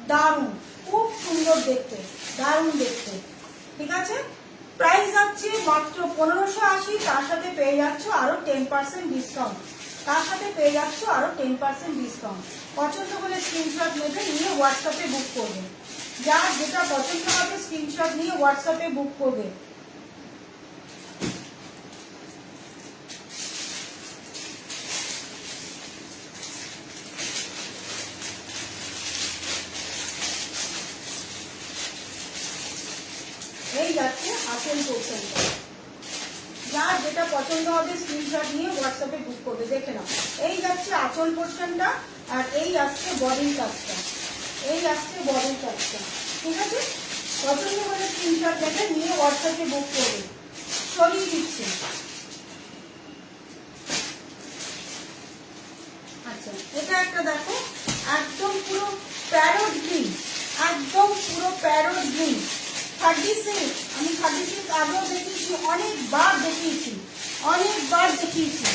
দারুণ, খুব সুন্দর দেখতে, দারুণ দেখতে, ঠিক আছে। প্রাইস যাচ্ছে মাত্র 1580, তার সাথে পেয়ে যাচ্ছ আরো 10% ডিসকাউন্ট, তার সাথে পেয়ে যাচ্ছ আরো 10% ডিসকাউন্ট। পছন্দ হলে স্ক্রিনশট নেবে, নিয়ে হোয়াটসঅ্যাপে বুক করবে, যার যেটা পছন্দ হবে স্ক্রিনশট নিয়ে হোয়াটসঅ্যাপে বুক করবে। এই যাচ্ছে আঁচল পোর্শনটা, যার যেটা পছন্দ হবে স্ক্রিনশট নিয়ে হোয়াটসঅ্যাপে বুক করবে, দেখে নাও। এই যাচ্ছে আঁচল পোর্শনটা, আর এই আসছে বডির কাজটা, এই আসছে বডির কাজটা, ঠিক আছে। পছন্দ হলে স্ক্রিনশট নেবে, নিয়ে হোয়াটসঅ্যাপে বুক করবে। সরিয়ে দিচ্ছে। আচ্ছা, এটা একটা দেখো, একদম পুরো প্যারোট গ্রিন, একদম পুরো প্যারোট গ্রিন। 36, আমি 36 আগেও দেখিয়েছি, অনেকবার দেখিয়েছি,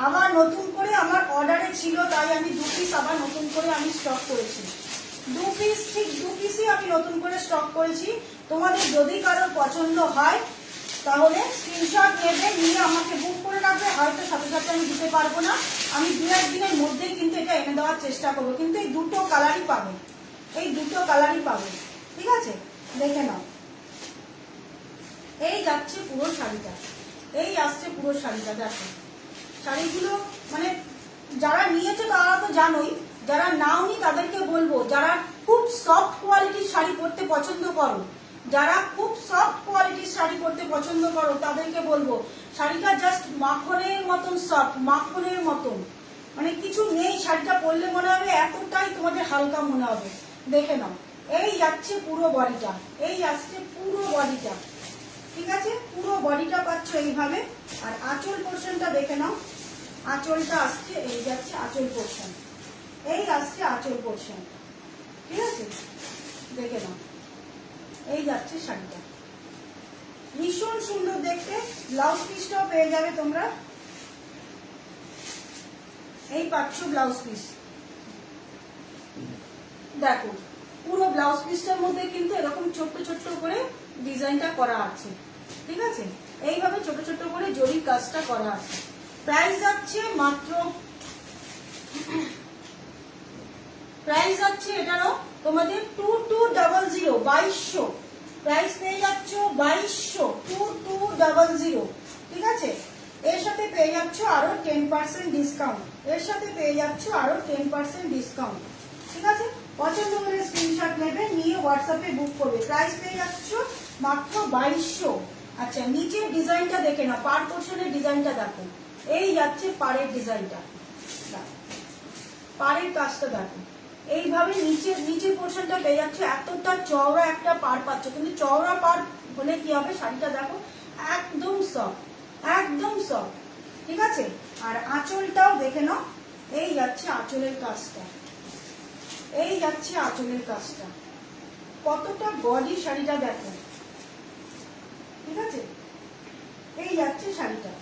আবার নতুন করে আমার অর্ডারে ছিল, তাই আমি 2 পিস আবার নতুন করে আমি স্টক করেছি। 2 পিস, ঠিক 2 পিসই আমি নতুন করে স্টক করেছি। তোমাদের যদি কারোর পছন্দ হয় তাহলে স্ক্রিনশট নেবে, নিয়ে আমাকে বুক করে রাখবে। হয়তো সাথে সাথে আমি দিতে পারবো না, আমি 2-1 দিনের মধ্যেই কিন্তু এটা এনে দেওয়ার চেষ্টা করবো। কিন্তু এই দুটো কালারই পাবে, ঠিক আছে? দেখে নাও, এই যাচ্ছে পুরো শাড়িটা, এই আসছে পুরো শাড়িটা। দেখো শাড়িগুলো মানে যারা নিয়েছে তারা তো জানোই, যারা নাওনি তাদেরকে বলবো, যারা খুব সফট কোয়ালিটির শাড়ি পরতে পছন্দ করো, তাদেরকে বলবো শাড়িটা জাস্ট মাখনের মতন সফট, মাখনের মতন, মানে কিছু নেই। শাড়িটা পরলে মনে হবে এতটাই তোমাদের হালকা মনে হবে। দেখে নাও, এই যাচ্ছে পুরো বডিটা, ঠিক আছে? পুরো বডিটা পাচ্ছ এইভাবে। আর আঁচল পোর্শনটা দেখে নাও, আঁচলটা আসছে, এই যাচ্ছে আঁচল পোর্শন, এই আসছে আঁচল পোর্শন, ঠিক আছে? দেখে নাও, এই যাচ্ছে শাড়িটা, ভীষণ সুন্দর দেখতে। ব্লাউজ পিসটাও পেয়ে যাবে তোমরা, এই পাচ্ছ ব্লাউজ পিস। দেখো পুরো ব্লাউজ পিসটার মধ্যে কিন্তু এরকম ছোট্ট ছোট্ট করে ডিজাইনটা করা আছে, ঠিক আছে? এইভাবে ছোট ছোট করে জরির কাজটা করা আছে। প্রাইস যাচ্ছে মাত্র, এটারও তোমাদের 2200, 2200 প্রাইস পেয়ে যাচ্ছ, 2200, ঠিক আছে? এর সাথে পেয়ে যাচ্ছ আরো 10% ডিসকাউন্ট, ঠিক আছে? পছন্দ হলে স্ক্রিনশট নেবে, নিয়ে হোয়াটসঅ্যাপে বুক করবে। প্রাইস পেয়ে যাচ্ছ মাত্র 2200। আচ্ছা, নিচের ডিজাইনটা দেখে নাও, পার পোর্শনের ডিজাইনটা দেখো, এই যাচ্ছে পাড়ের ডিজাইনটা, পাড়ের কাজটা দেখো, এইভাবে নিচের পোর্শনটা পেয়ে যাচ্ছে। এতটা চওড়া একটা পাড় পাচ্ছ, কিন্তু চওড়া পাড় হলে কি হবে, শাড়িটা দেখো একদম সফট, ঠিক আছে? আর আঁচলটাও দেখে নাও, এই যাচ্ছে আঁচলের কাজটা, কতটা বডি শাড়িটা দেখো, ঠিক আছে? এই যাচ্ছে শাড়িটা।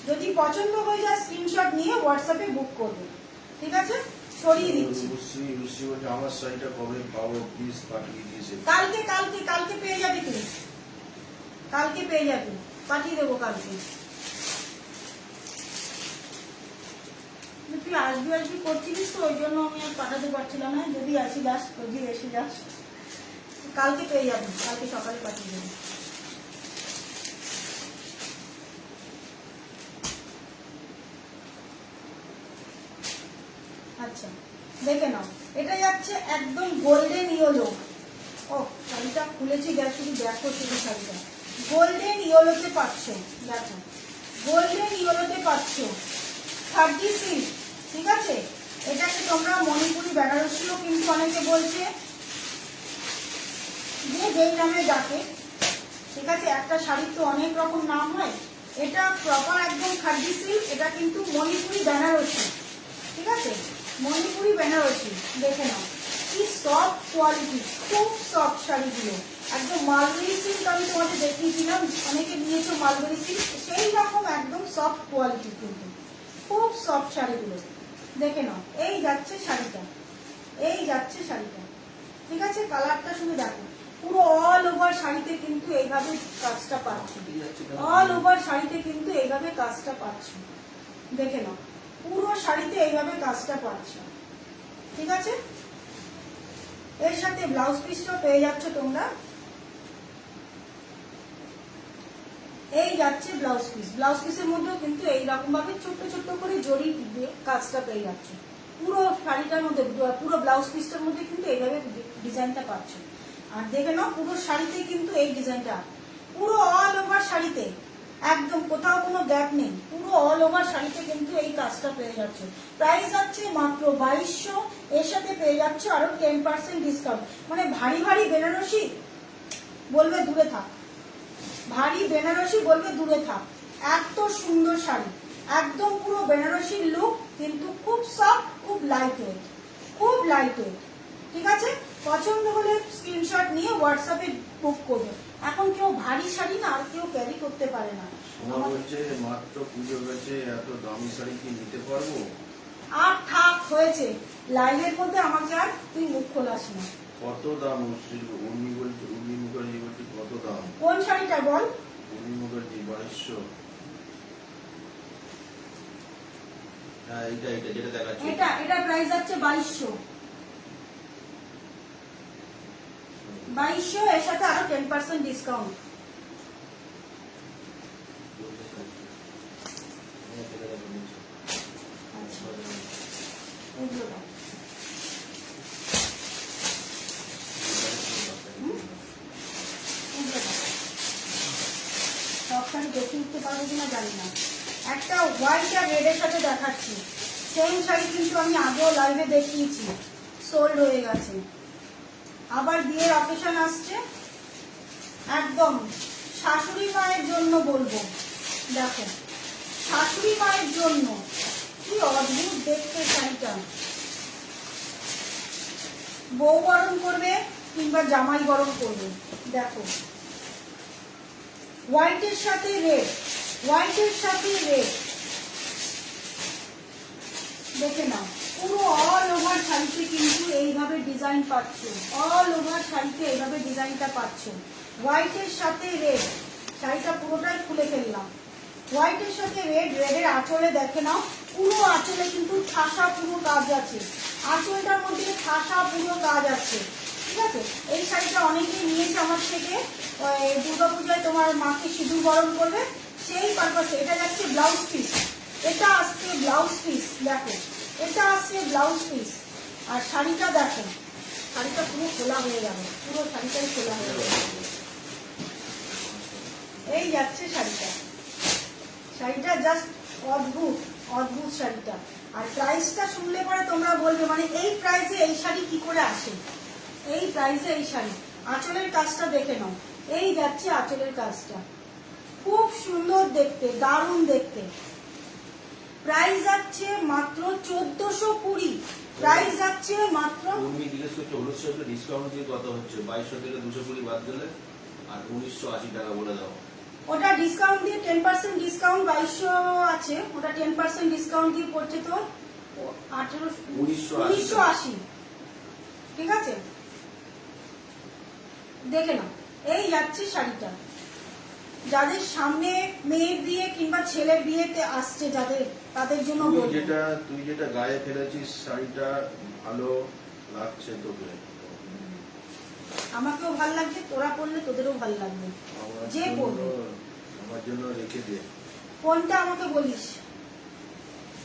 যদি পছন্দ হয়ে যায় স্ক্রিনশট নিয়ে হোয়াটসঅ্যাপে বুক করবে, ঠিক আছে? সরিয়ে দিচ্ছি। আমার শাড়িটা কবে পাবো প্লিজ পাঠিয়ে দিয়েছে। কালকে পেয়ে যাবে, তুমি কালকে পেয়ে যাবে, পাঠিয়ে দেবো কালকে। তুই আসবি করছিলিস তো, ওই জন্য আমি আর পাঠাতে পারছিলাম না। যদি এসে যাস, কালকে পেয়ে যাবি, কালকে সকালে পাঠিয়ে দেবো। আচ্ছা, দেখে নাও, এটা যাচ্ছে একদম গোল্ডেন ইয়েলো। ও শাড়িটা খুলেছি, শুধু দেখো, শাড়িটা গোল্ডেন ইয়েলোতে পাচ্ছ, দেখো গোল্ডেন ইয়েলোতে পাচ্ছ, 36, ঠিক আছে? এটাকে তোমরা মণিপুরি বেনারসিও কিন্তু অনেকে বলছে, যে যেই নামে ডাকে, ঠিক আছে? একটা শাড়ির তো অনেক রকম নাম হয়, এটা প্রপার একদম 36, এটা কিন্তু মণিপুরি বেনারসি, ঠিক আছে? মণিপুরি বেনারসি। দেখে নাও কি সফট কোয়ালিটি, খুব সফট শাড়িগুলো, একদম মালবেরি সিল্ক আমি তোমাদের দেখিয়েছিলাম, অনেকে নিয়েছো মালবেরি সিল্ক, সেই রকম একদম সফট কোয়ালিটি, কিন্তু খুব সফট শাড়িগুলো। দেখে নাও, এই যাচ্ছে শাড়িটা, ঠিক আছে? কালারটা শুধু দেখো, পুরো অল ওভার শাড়িতে কিন্তু এইভাবে কাজটা পাচ্ছ, দেখে নাও পুরো শাড়িতে এইভাবে কাজটা পাচ্ছ, ঠিক আছে? এর সাথে ব্লাউজ পিসটাও পেয়ে যাচ্ছ তোমরা, এই যাচ্ছে ব্লাউজ পিসের মধ্যেও কিন্তু এইরকম ভাবে ছোট্ট ছোট্ট করে জড়ি দিয়ে কাজটা পেয়ে যাচ্ছ। পুরো শাড়িটার মধ্যে, পুরো ব্লাউজ পিসটার মধ্যে কিন্তু এইভাবে ডিজাইনটা পাচ্ছ। আর দেখে নাও পুরো শাড়িতে কিন্তু এই ডিজাইনটা, পুরো অল ওভার শাড়িতে, একদম কোথাও কোনো গ্যাপ নেই, পুরো অল ওভার শাড়িতে কিন্তু এই কাজটা পেয়ে যাচ্ছ। প্রাইস যাচ্ছে মাত্র 2200, এর সাথে পেয়ে যাচ্ছ আরো 10% ডিসকাউন্ট। মানে ভারী বেনারসি বলবে দূরে থাক, ভারী বেনারসি বলবে দূরে থাক। এত সুন্দর শাড়ি, একদম পুরো বেনারসির লুক, কিন্তু খুব সফট, খুব লাইট ওয়েট, খুব লাইট ওয়েট। ঠিক আছে, পছন্দ হলে স্ক্রিনশট নিয়ে হোয়াটসঅ্যাপে বুক করবে। এখন কেউ ভারী শাড়ি না আর কেউ ক্যারি করতে পারে না। সোমা বলছে মাত্র পুজো গেছে, এত দামি শাড়ি কি নিতে পারবো? আর থাক, হয়েছে। লাইভের মধ্যে আমাকে আর তুই মুখ খোলাস না। কত দাম? উর্মি বলছে, উর্মি মুখার্জি বলছে কত দাম? কোন শাড়িটা বল? উর্মি মুখার্জি 2200। হ্যাঁ এটা যেটা দেখাচ্ছে, এটা প্রাইস আছে 2200। 2200, এর সাথে আরো 10% ডিসকাউন্ট। সব শাড়ি দেখে উঠতে পারবো কিনা জানি না। একটা হোয়াইট আর রেড এর সাথে দেখাচ্ছি, সেম শাড়ি কিন্তু আমি আগেও লাইভে দেখিয়েছি, সোল্ড হয়ে গেছে। আবার বিয়ের অকেশন আসছে, একদম শাশুড়ি মায়ের জন্য বলবো। দেখো, শাশুড়ি মায়ের জন্য কি অদ্ভুত দেখতে শাড়িটা। বউ গরম করবে কিংবা জামাই গরম করবে। দেখো, হোয়াইটের সাথে রেড, হোয়াইটের সাথে রেড, দেখে নাও। পুরো অল ওভার শাড়িতে কিন্তু এইভাবে ডিজাইন পাচ্ছ, অল ওভার শাড়িতে এইভাবে ডিজাইনটা পাচ্ছ। হোয়াইটের সাথে রেড, শাড়িটা পুরোটাই খুলে ফেললাম। হোয়াইটের সাথে রেড, রেডের আঁচলে দেখে নাও, পুরো আঁচলে কিন্তু ঠাসা পুরো কাজ আছে, আঁচলটার মধ্যে ঠাসা পুরো কাজ আছে। ঠিক আছে, এই শাড়িটা অনেকেই নিয়েছে আমার থেকে, দুর্গাপূজায় তোমার মাকে সিঁদুর বরণ করবে, সেই পারপাসে। এটা যাচ্ছে ব্লাউজ পিস, এটা আসছে ব্লাউজ পিস। দেখো, এটা আসছে ব্লাউজ পিস। আর শাড়িটা দেখো, শাড়িটা পুরো খোলা হয়ে যাবে, পুরো শাড়িটাই খোলা হয়ে যাবে। এই যাচ্ছে শাড়িটা, শাড়িটা জাস্ট অদ্ভুত, অদ্ভুত শাড়িটা। আর প্রাইসটা শুনলে পরে তোমরা বলবে মানে এই প্রাইসে এই শাড়ি কি করে আসে, এই প্রাইসে এই শাড়ি। আঁচলের কাজটা দেখে নাও, এই যাচ্ছে আঁচলের কাজটা, খুব সুন্দর দেখতে, দারুণ দেখতে। প্রাইস যাচ্ছে মাত্র 1420, প্রাইস যাচ্ছে মাত্র। উর্মি জিজ্ঞেস করছে 1900 ডিসকাউন্ট দিয়ে কত হচ্ছে? 2200 থেকে 220 বাদ দিলে আর 1980 টাকা বলে দাও। ওটা ডিসকাউন্ট দিয়ে 10% ডিসকাউন্ট 2200 আছে, ওটা 10% ডিসকাউন্ট দিয়ে পড়ছে তো 1980। ঠিক আছে, দেখে নাও, এই যাচ্ছে শাড়িটা। যাদের সামনে মেয়ের বিয়ে কিংবা ছেলের বিয়েতে আসছে, যাদের, তাদের জন্য বলবো। তুই যেটা গায়ে ফেলেছিস শাড়িটা ভালো লাগছে তোকে? আমাকেও ভালো লাগছে, তোরা পরলে তোদেরও ভালো লাগবে, যে পরবে। আমার জন্য রেখে দে। কোনটা আমাকে বলিস,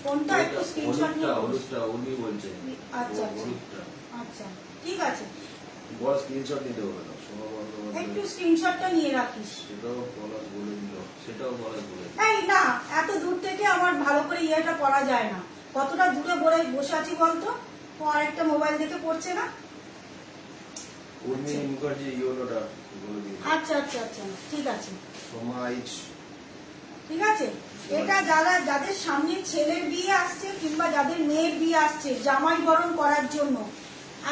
কোনটা একটু স্ক্রিনশট নিয়ে বলিস। হলুদটা উর্মি বলছে। আচ্ছা হলুদটা, আচ্ছা, ঠিক আছে। বল স্ক্রিনশট নিতে হবে না, সোমা বন্দ্যোপাধ্যায় একটু স্ক্রিনশটটা নিয়ে রাখিস। সেটাও পলাশ বলে দিল, সেটাও পলাশ বলে দিল। এই না, এত দূর থেকে আমার ভালো করে ইয়েটা করা যায় না। কতটা দূরে বসে আছি বলতো, ও আরেকটা মোবাইল দেখে পড়ছে না। উর্মি মুখার্জি ইয়েলোটা বলে দিল। আচ্ছা আচ্ছা আচ্ছা, ঠিক আছে, সোমা আইচ। ঠিক আছে। এটা যাদের সামনে ছেলের বিয়ে আসছে কিংবা যাদের মেয়ের বিয়ে আসছে জামাই বরণ করার জন্য,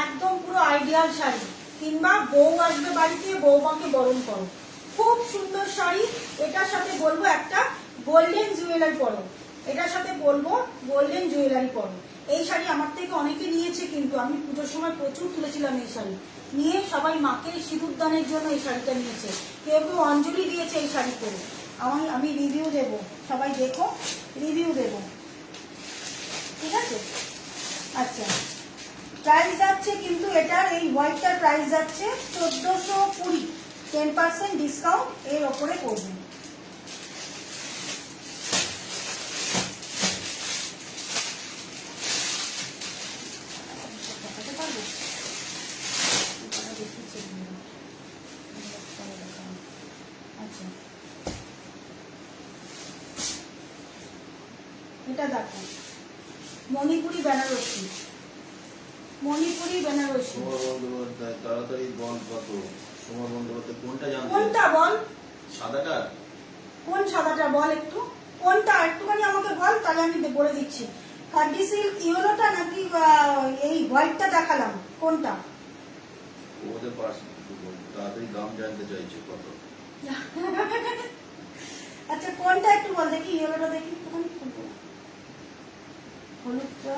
একদম পুরো আইডিয়াল শাড়ি। কিংবা বউ আসবে বাড়িতে, বৌমাকে বরণ করো, খুব সুন্দর শাড়ি। এটার সাথে বলবো একটা গোল্ডেন জুয়েলারি পরো, এটার সাথে বলবো গোল্ডেন জুয়েলারি পরো। এই শাড়ি আমার থেকে অনেকে নিয়েছে, কিন্তু আমি পুজোর সময় প্রচুর তুলেছিলাম এই শাড়ি নিয়ে। সবাই মাকে সিঁদুর দানের জন্য এই শাড়িটা নিয়েছে, কেউ কেউ অঞ্জলি দিয়েছে এই শাড়ি পরে। আমি রিভিউ দেব, সবাই দেখো, রিভিউ দেব। ঠিক আছে, আচ্ছা। প্রাইস যাচ্ছে কিন্তু এটার, এই হোয়াইটটার প্রাইস যাচ্ছে 1420, 10% ডিসকাউন্ট এর ওপরে করবে। আচ্ছা, এটা দেখো, মণিপুরি বেনারসি, মণিপুরি বেনারসি। সোমা বন্দ্যোপাধ্যায় তাড়াতাড়ি বল কত? সোমা বন্দ্যোপাধ্যায় কোনটা জানতে? কোনটা বল, সাদাটা? কোন সাদাটা বল একটু, কোনটা একটুখানি আমাকে বল, তাহলে আমি বলে দিচ্ছি। খাদি সিল্ক ইয়েলোটা নাকি এই হোয়াইটটা দেখালাম, কোনটা? ওদের পাশ তাড়াতাড়ি দাম জানতে চাইছে কত। আচ্ছা কোনটা একটু বল দেখি, ইয়েলোটা দেখি একটুখানি, হলুদটা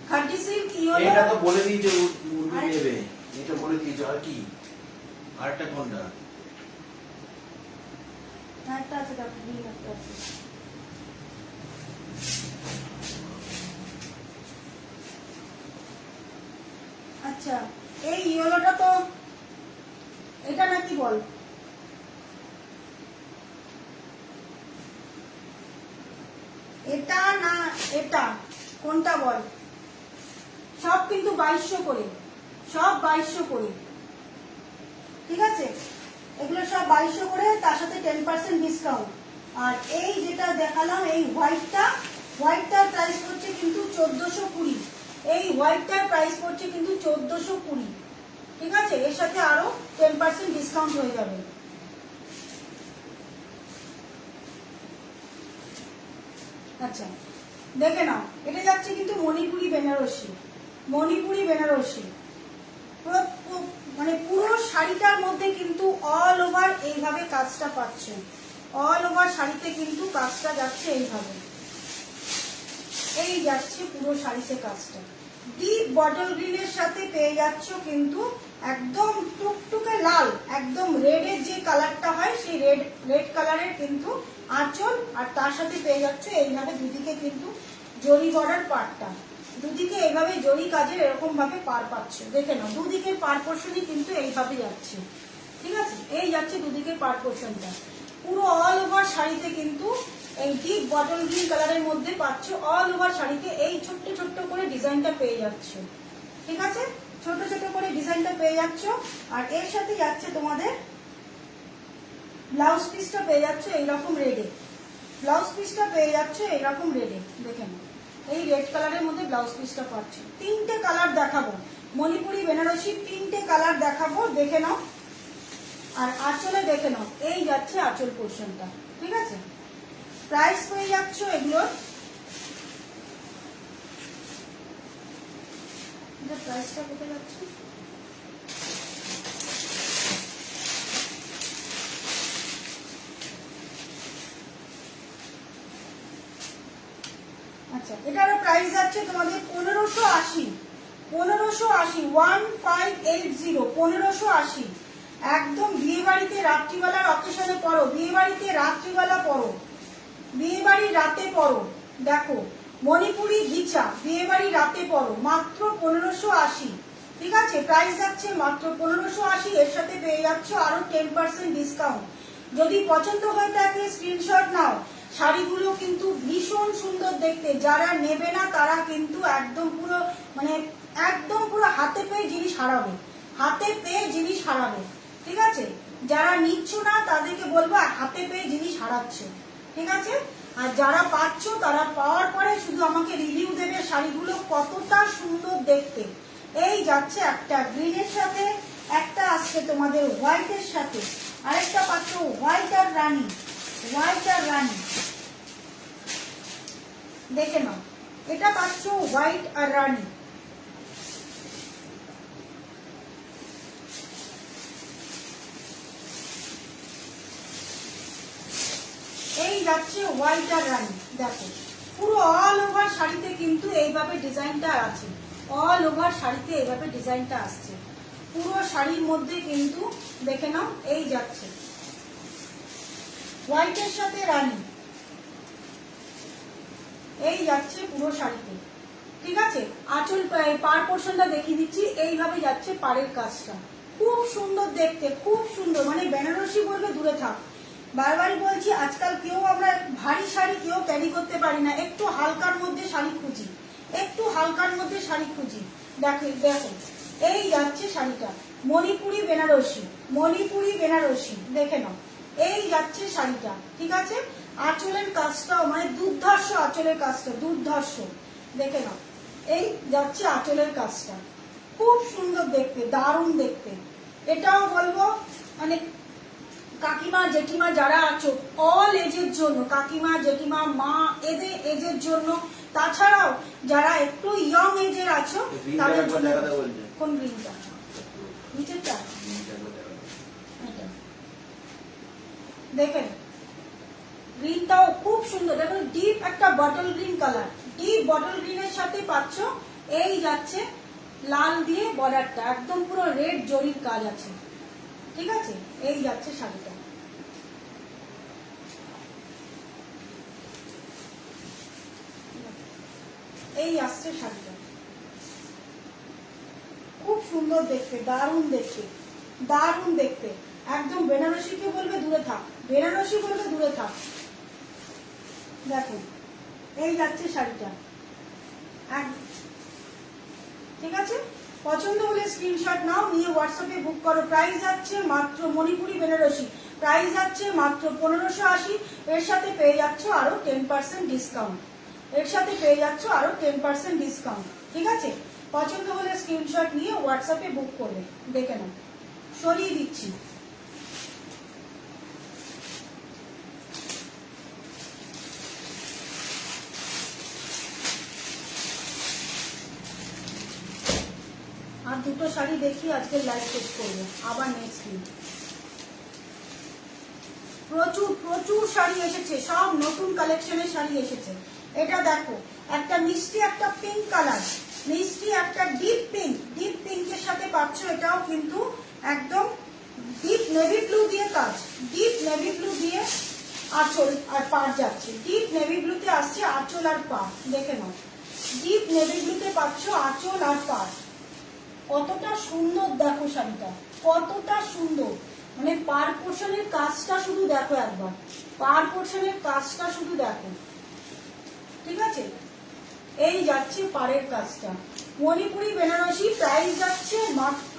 খাদি সিল্ক ইয়েলো। এটা তো বলে দিয়েছে উর্মি নেবে, এটা বলে দিয়েছে। আর কি আরেকটা কোনটা? একটা আছে, একটা আছে। আচ্ছা এই ইয়েলোটা তো এটা নাকি বল, এটা না এটা, কোনটা বল? সব কিন্তু 2200 করে, সব 2200 করে, ঠিক আছে? এগুলো সব 2200 করে, তার সাথে 10% ডিসকাউন্ট। আর এই যেটা দেখালাম এই হোয়াইটটার প্রাইস হচ্ছে কিন্তু 1420। এই হোয়াইটটার প্রাইস পড়ছে কিন্তু 1420, ঠিক আছে? এর সাথে আরো 10% ডিসকাউন্ট হয়ে যাবে। আচ্ছা দেখে নাও, এটা যাচ্ছে কিন্তু মণিপুরি বেনারসি, মণিপুরি বেনারসি। মানে পুরো শাড়িটার মধ্যে কিন্তু অল ওভার এইভাবে কাজটা পাচ্ছে, অল ওভার শাড়িতে কিন্তু কাজটা যাচ্ছে এইভাবে, এই যাচ্ছে পুরো শাড়িতে কাজটা। ডিপ বটল গ্রিনের সাথে পেয়ে যাচ্ছ কিন্তু একদম টুকটুকে লাল, একদম রেডের যে কালারটা হয় সেই রেড কালারের কিন্তু আঁচল, আর তার সাথে পেয়ে যাচ্ছ এইভাবে দুদিকে কিন্তু জরি বর্ডার পাড়টা, দুদিকে এইভাবে জরি কাজের এরকম ভাবে পার পাচ্ছ। দেখে নাও দুদিকের পার পোর্শনই কিন্তু এইভাবে যাচ্ছে, ঠিক আছে? এই যাচ্ছে দুদিকের পার পোর্শনটা। পুরো অল ওভার শাড়িতে কিন্তু এই ডিপ বটল গ্রিন কালারের মধ্যে পাচ্ছ, অল ওভার শাড়িতে এই ছোট্ট ছোট্ট করে ডিজাইনটা পেয়ে যাচ্ছ, ঠিক আছে? ছোট ছোট করে ডিজাইনটা পেয়ে যাচ্ছ। আর এর সাথে যাচ্ছে তোমাদের ব্লাউজ পিসটা পেয়ে যাচ্ছ এইরকম রেডে, ব্লাউজ পিসটা পেয়ে যাচ্ছ এইরকম রেডে। দেখে নাও এই রেড কালারের মধ্যে ব্লাউজ পিসটা পাচ্ছ। তিনটে কালার দেখাবো, মণিপুরি বেনারসি তিনটে কালার দেখাবো, দেখে নাও। আর আঁচলে দেখে নাও, এই যাচ্ছে আঁচল পোর্শনটা, ঠিক আছে? প্রাইস পেয়ে যাচ্ছ এগুলোর, প্রাইসটা কোথায় যাচ্ছে? আচ্ছা এটারও প্রাইস যাচ্ছে তোমাদের 1580, 1580, 1580, 1580। একদম বিয়ে বাড়িতে রাত্রিবেলার অকেশনে পরো, বিয়ে বাড়িতে রাত্রিবেলা পরো, বিয়ে বাড়ির রাতে পরো। দেখো মণিপুরি ঘিচা বিয়ে বাড়ি রাতে পরো, মাত্র 1580, ঠিক আছে? প্রাইস যাচ্ছে মাত্র 1580। এর সাথে পেয়ে যাচ্ছ আরো 10% ডিসকাউন্ট। যদি পছন্দ হয়ে থাকে স্ক্রিনশট নাও, শাড়িগুলো কিন্তু ভীষণ সুন্দর দেখতে, যারা নেবে না তারা কিন্তু একদম পুরো মানে একদম পুরো হাতে পেয়ে জিনিস হারাবে, হাতে পেয়ে জিনিস হারাবে, ঠিক আছে? যারা নিচ্ছ না তাদেরকে বলবো হাতে পেয়ে জিনিস হারাচ্ছে, ঠিক আছে? আর যারা পাচ্ছ তারা পাওয়ার পরে শুধু আমাকে রিভিউ দেবে শাড়িগুলো কতটা সুন্দর দেখতে। এই যাচ্ছে একটা গ্রিনের সাথে, একটা আসছে তোমাদের হোয়াইটের সাথে, আরেকটা পাচ্ছ হোয়াইট আর রানী, হোয়াইট আর রানী। দেখে নাও এটা পাচ্ছ হোয়াইট আর রানী। এই যাচ্ছে হোয়াইট আর রানী। দেখো পুরো অল ওভার শাড়িতে কিন্তু এইভাবে ডিজাইনটা আছে, অল ওভার শাড়িতে এইভাবে ডিজাইনটা আসছে পুরো শাড়ির মধ্যে কিন্তু। দেখে নাও এই যাচ্ছে হোয়াইটের সাথে রানী, এই যাচ্ছে পুরো শাড়িতে, ঠিক আছে? আঁচল পার পোর্শনটা দেখিয়ে দিচ্ছি, এইভাবে যাচ্ছে পাড়ের কাজটা, খুব সুন্দর দেখতে, খুব সুন্দর। মানে বেনারসি বলবে দূরে থাক, বারবারই বলছি আজকাল কেউ আমরা ভারী শাড়ি কেউ ক্যারি করতে পারি না, একটু হালকার মধ্যে শাড়ি খুঁজি, একটু হালকার মধ্যে শাড়ি খুঁজি। দেখো দেখো এই যাচ্ছে শাড়িটা মণিপুরি বেনারসি, মণিপুরি বেনারসি। দেখে নাও এই যাচ্ছে শাড়িটা, ঠিক আছে? আঁচলের কাজটাও মানে দুর্ধর্ষ, আঁচলের কাজটা দুর্ধর্ষ। দেখে নাও এই যাচ্ছে আঁচলের কাজটা, খুব সুন্দর দেখতে, দারুণ দেখতে, এটাও বলবো মানে কাকিমা জেঠিমা যারা আছো অল এজের জন্য, কাকিমা জেঠিমা মা এদের এজের জন্য, তাছাড়াও যারা একটু ইয়ং এজের আছো তাদের জন্য। কোন গ্রিনটা? নিচেরটা এটা দেখেন, গ্রিনটাও খুব সুন্দর। দেখুন ডিপ একটা bottle green colour, deep bottle গ্রিনের সাথে পাচ্ছ এই যাচ্ছে লাল দিয়ে বর্ডারটা, একদম পুরো রেড জরির কাজ আছে, ঠিক আছে? এই যাচ্ছে শাড়িটা। এই আসছে শাড়িটা, খুব সুন্দর দেখতে, দারুণ দেখতে, দারুণ দেখতে। একদম বেনারসিকে বলবে দূরে থাক, বেনারসি বলবে দূরে থাক। দেখুন এই যাচ্ছে শাড়িটা, ঠিক আছে? পছন্দ হলে স্ক্রিনশট নাও, নিয়ে হোয়াটসঅ্যাপে বুক করো। প্রাইস যাচ্ছে মাত্র, মণিপুরি বেনারসি প্রাইস যাচ্ছে মাত্র 1580। এর সাথে পেয়ে যাচ্ছ আরো 10% ডিসকাউন্ট, এর সাথে পেয়ে যাচ্ছ আরো 10% ডিসকাউন্ট, ঠিক আছে? পছন্দ হলে স্ক্রিনশট নিয়ে হোয়াটসঅ্যাপে বুক করবে। দেখে নাও, সরিয়ে দিচ্ছি। আর দুটো শাড়ি দেখি, আজকে লাইভ শেষ করবো, আবার নেক্সট দিন। প্রচুর প্রচুর শাড়ি এসেছে, সব নতুন কালেকশনের শাড়ি এসেছে। এটা দেখো, একটা মিষ্টি একটা পিঙ্ক কালার, মিষ্টি একটা ডিপ পিঙ্ক, ডিপ পিঙ্কের সাথে পাচ্ছ এটাও কিন্তু একদম ডিপ নেভি ব্লু দিয়ে কাজ, ডিপ নেভি ব্লু দিয়ে আঁচল আর পাড় যাচ্ছে। ডিপ নেভি ব্লুতে আসছে আঁচল আর পাড়, দেখে নাও। ডিপ নেভি ব্লুতে পাচ্ছ আঁচল আর পাড়। কতটা সুন্দর দেখো শাড়িটা, কতটা সুন্দর, মানে পার পোর্শনের কাজটা শুধু দেখো একবার, পার পোর্শনের কাজটা শুধু দেখো, ঠিক আছে? এই যাচ্ছে পাড়ের কাজটা। মণিপুরি বেনারসি প্রাইস যাচ্ছে মাত্র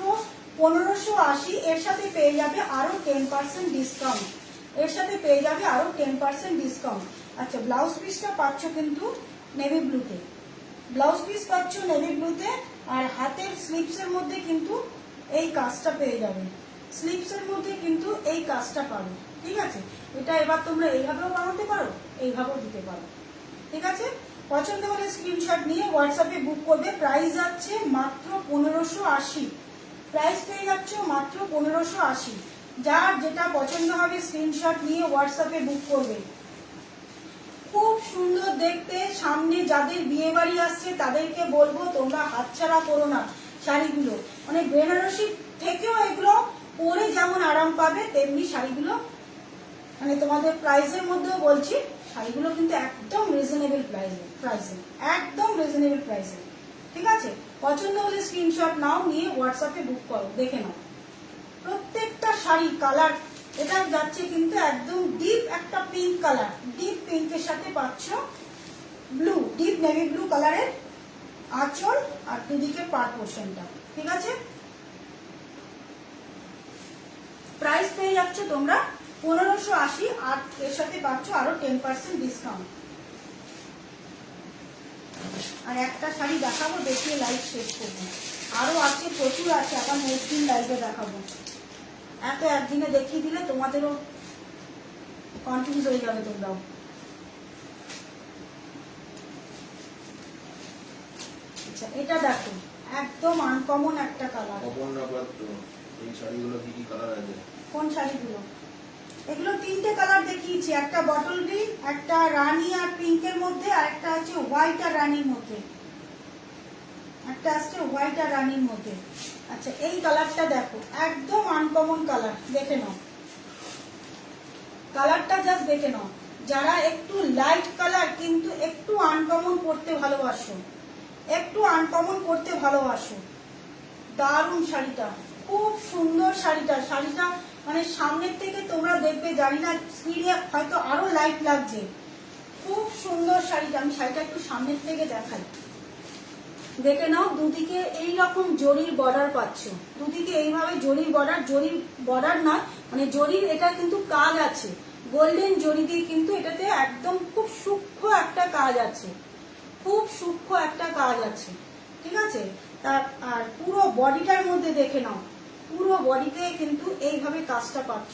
1580। এর সাথে পেয়ে যাবে আরো 10% ডিসকাউন্ট, এর সাথে পেয়ে যাবে আরো 10% ডিসকাউন্ট। আচ্ছা, ব্লাউজ পিসটা পাচ্ছ কিন্তু নেভি ব্লুতে, ব্লাউজ পিস পাচ্ছ নেভি ব্লুতে, আর হাতের স্লিপসের মধ্যে কিন্তু এই কাজটা পেয়ে যাবে, স্লিপসের মধ্যে কিন্তু এই কাজটা পাবে, ঠিক আছে? এটা এবার তোমরা এইভাবেও বানাতে পারো, এইভাবেও দিতে পারো, ঠিক আছে? পছন্দ হলে স্ক্রিনশট নিয়ে হোয়াটসঅ্যাপে বুক করবে। প্রাইস যাচ্ছে মাত্র 1580, প্রাইস পেয়ে যাচ্ছ মাত্র 1580। যার যেটা পছন্দ হবে স্ক্রিনশট নিয়ে হোয়াটসঅ্যাপে বুক করবে। খুব সুন্দর দেখতে, সামনে যাদের বিয়ে বাড়ি আসছে তাদেরকে বলবো তোমরা হাতছাড়া করো না শাড়িগুলো, মানে বেনারসি থেকেও এগুলো পরে যেমন আরাম পাবে তেমনি শাড়িগুলো, মানে তোমাদের প্রাইসের মধ্যেও বলছি শাড়িগুলো কিন্তু একদম রিজনেবল প্রাইসে, একদম রিজনেবল প্রাইসে, ঠিক আছে? পছন্দ হলে স্ক্রিনশট নাও, নিয়ে হোয়াটসঅ্যাপে বুক করো। দেখে নাও প্রত্যেকটা শাড়ি কালার, এটা যাচ্ছে কিন্তু একদম ডিপ একটা পিঙ্ক কালার, ডিপ পিঙ্কের সাথে পাচ্ছ ব্লু, ডিপ নেভি ব্লু কালারের আঁচল আর দুদিকে পাড় পোর্শনটা, ঠিক আছে? প্রাইস পেয়ে যাচ্ছ তোমরা 1580, আর এর সাথে পাচ্ছ আরো 10% ডিসকাউন্ট। আর একটা শাড়ি দেখাবো, দেখিয়ে লাইভ শেষ করবো। আরো আছে, প্রচুর আছে, আবার নেক্সট দিন লাইভে দেখাবো। এত একদিনে দেখিয়ে দিলে তোমাদেরও কনফিউজ হয়ে যাবে তোমরাও। আচ্ছা, এটা দেখো একদম আনকমন একটা কালার। এই শাড়িগুলো কি কি কালার আছে? কোন শাড়িগুলো? এগুলো তিনটে কালার দেখিয়েছি, একটা বটল গ্রিন, একটা রানী আর পিঙ্কের মধ্যে, আর একটা আছে হোয়াইট আর রানীর মধ্যে, একটা আসছে হোয়াইট আর রানীর মধ্যে। আচ্ছা, এই কালারটা দেখো একদম আনকমন কালার, দেখে নাও কালারটা, জাস্ট দেখে নাও। যারা একটু লাইট কালার কিন্তু একটু আনকমন পড়তে ভালোবাসো, একটু আনকমন পড়তে ভালোবাসো, দারুণ শাড়িটা, খুব সুন্দর শাড়িটা। শাড়িটা মানে সামনের থেকে তোমরা দেখবে, জানি না স্ক্রিনে হয়তো আরো লাইট লাগছে, খুব সুন্দর শাড়িটা। আমি শাড়িটা একটু সামনের থেকে দেখাই, দেখে নাও। দুদিকে এইরকম জরির বর্ডার পাচ্ছ, দুদিকে এইভাবে জরির বর্ডার, জরির বর্ডার না মানে জরির, এটা কিন্তু কাজ আছে গোল্ডেন জরি দিয়ে, কিন্তু এটাতে একদম খুব সূক্ষ্ম একটা কাজ আছে, খুব সূক্ষ্ম একটা কাজ আছে, ঠিক আছে? আর পুরো বডিটার মধ্যে দেখে নাও পুরো বডিতে কিন্তু এইভাবে কাজটা পাচ্ছ,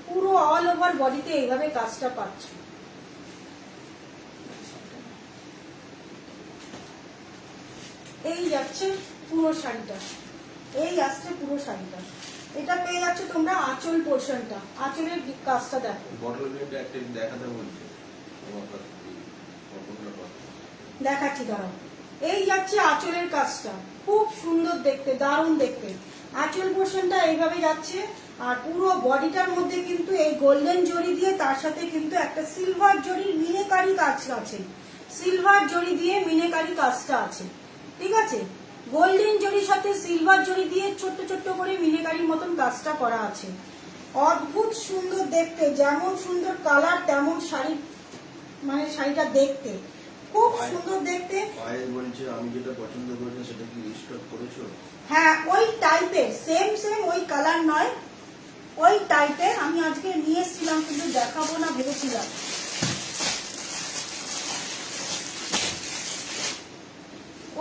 পুরো অল ওভার বডিতে এইভাবে কাজটা পাচ্ছ। এই যাচ্ছে পুরো শাড়িটা, এই আসছে পুরো শাড়িটা। এটা পেয়ে যাচ্ছে তোমরা আঁচল পোর্শনটা, আঁচলের কাজটা দেখো। বটল গ্রিনটা একটা দেখাতে বলছে, দেখাচ্ছি দাঁড়াও। এই যাচ্ছে আঁচলের কাজটা, খুব সুন্দর দেখতে, দারুণ দেখতে। আঁচল পোর্শনটা এইভাবে যাচ্ছে, আর পুরো বডিটার মধ্যে কিন্তু এই গোল্ডেন জরি দিয়ে তার সাথে কিন্তু একটা সিলভার জরির মিনেকারি কাজ আছে, সিলভার জরি দিয়ে মিনেকারি কাজটা আছে, ঠিক আছে। গোল্ডেন জরির সাথে সিলভার জরি দিয়ে ছোট্ট ছোট্ট করে মিনেকারির মতন কাজটা করা আছে। অদ্ভুত সুন্দর দেখতে, যেমন সুন্দর কালার তেমন শাড়ি, মানে শাড়িটা দেখতে খুব সুন্দর দেখতে। পায়েল বলছে আমি যেটা পছন্দ করেছি সেটা কি স্টক করেছো? হ্যাঁ, ওই টাইপের সেম ওই কালার নয়, ওই টাইপের আমি আজকে নিয়ে এসেছিলাম, কিন্তু দেখাবো না ভেবেছিলাম।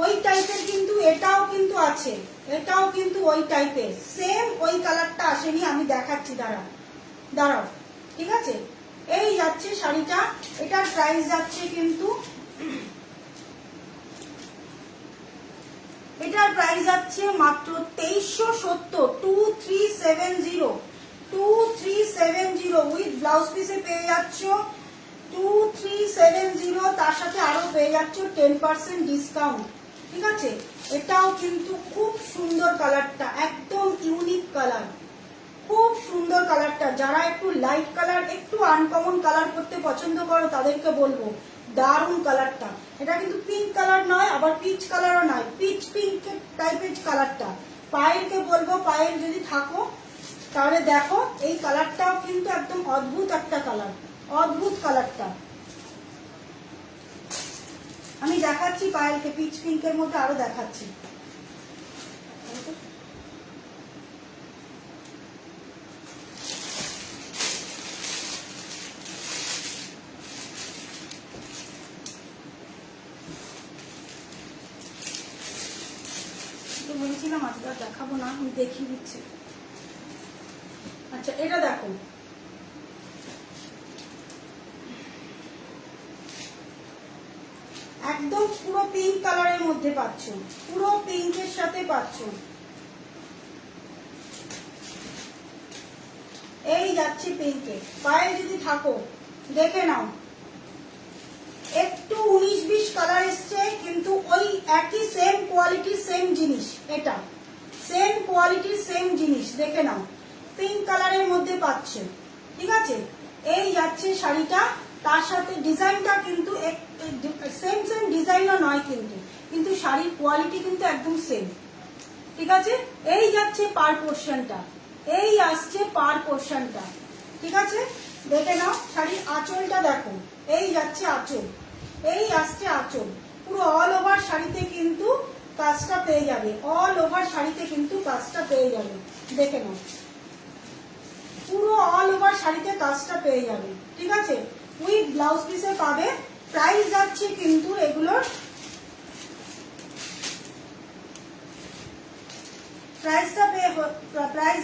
ওই টাইপের কিন্তু এটাও কিন্তু আছে, এটাও কিন্তু ওই টাইপের সেম, ওই কালারটা আসেনি, আমি দেখাচ্ছি, দাঁড়াও, ঠিক আছে। এই যাচ্ছে শাড়িটা, এটার প্রাইস যাচ্ছে কিন্তু, এটার প্রাইস যাচ্ছে মাত্র 2370, 2370 উইথ ব্লাউজ পিসে পেয়ে যাচ্ছ 2370, তার সাথে আরো পেয়ে যাচ্ছ 10% ডিসকাউন্ট, ঠিক আছে। এটাও কিন্তু খুব সুন্দর কালারটা, একদম ইউনিক কালার, খুব সুন্দর কালারটা। যারা একটু লাইট কালার, একটু আনকমন কালার করতে পছন্দ করো তাদেরকে বলবো, দারুণ কালারটা। এটা কিন্তু পিঙ্ক কালার নয়, আবার পিচ কালারও নয়, পিচ পিঙ্ক টাইপের কালারটা। পায়েলকে বলবো, পায়েল যদি থাকো তাহলে দেখো, এই কালারটাও কিন্তু একদম অদ্ভুত একটা কালার, অদ্ভুত কালারটা। আমি দেখাচ্ছি পায়েলকে, পিচ পিঙ্কের মধ্যে আরো দেখাচ্ছি। বলেছিলাম আজকে আর দেখাবো না, আমি দেখিয়ে দিচ্ছি। আচ্ছা, এটা দেখো, একদম পুরো পিঙ্ক কালারের মধ্যে পাচ্ছ, পুরো পিঙ্কের সাথে পাচ্ছ। এই যাচ্ছে পিঙ্কে, পায়ে যদি থাকো দেখে নাও, একটু 19-20 কালার এসছে, কিন্তু ওই একই সেম কোয়ালিটির সেম জিনিস, এটা সেম কোয়ালিটির সেম জিনিস, দেখে নাও, পিঙ্ক কালারের মধ্যে পাচ্ছ, ঠিক আছে। এই যাচ্ছে শাড়িটা, তার সাথে ডিজাইনটা কিন্তু সেম ডিজাইনও নয়, কিন্তু শাড়ির কোয়ালিটি কিন্তু একদম সেম, ঠিক আছে। এই যাচ্ছে পার পোর্শনটা, এই আসছে পার পোর্শনটা, ঠিক আছে। দেখে নাও, শাড়ির আঁচলটা দেখো, এই যাচ্ছে আঁচল, এই আসছে আঁচল, পুরো অল ওভার শাড়িতে কিন্তু কাজটা পেয়ে যাবে, অল ওভার শাড়িতে কিন্তু কাজটা পেয়ে যাবে, দেখে নাও, পুরো অল ওভার শাড়িতে কাজটা পেয়ে যাবে, ঠিক আছে। উইথ ব্লাউজ পিসে পাবে। প্রাইস যাচ্ছে কিন্তু এগুলোর, প্রাইস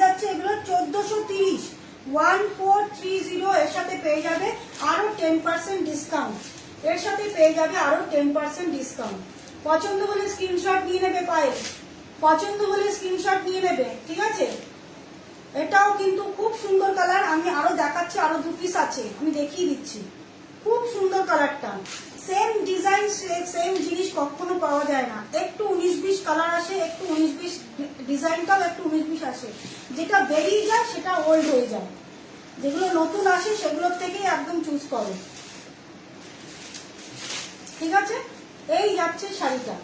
যাচ্ছে এগুলো 1430, 1430, এর সাথে পেয়ে যাবে আরো 10% ডিসকাউন্ট, এর সাথে পেয়ে যাবে আরো 10% ডিসকাউন্ট। পছন্দ হলে স্ক্রিনশট নিয়ে নেবে, পায়ে পছন্দ হলে স্ক্রিনশট নিয়ে নেবে, ঠিক আছে। এটাও কিন্তু খুব সুন্দর কালার, আমি আরো দেখাচ্ছি, আরো 2 পিস আছে, আমি দেখিয়ে দিচ্ছি। খুব সুন্দর কালারটা, সেম ডিজাইন সেম জিনিস কখনো পাওয়া যায় না, একটু 19-20 কালার আসে, একটু 19-20 ডিজাইনটাও একটু 19-20 আসে, যেটা বেরিয়ে যায় সেটা ওল্ড হয়ে যায়, যেগুলো নতুন আসে সেগুলোর থেকে একদম চুজ করো, ঠিক আছে। এই যাচ্ছে শাড়িটা,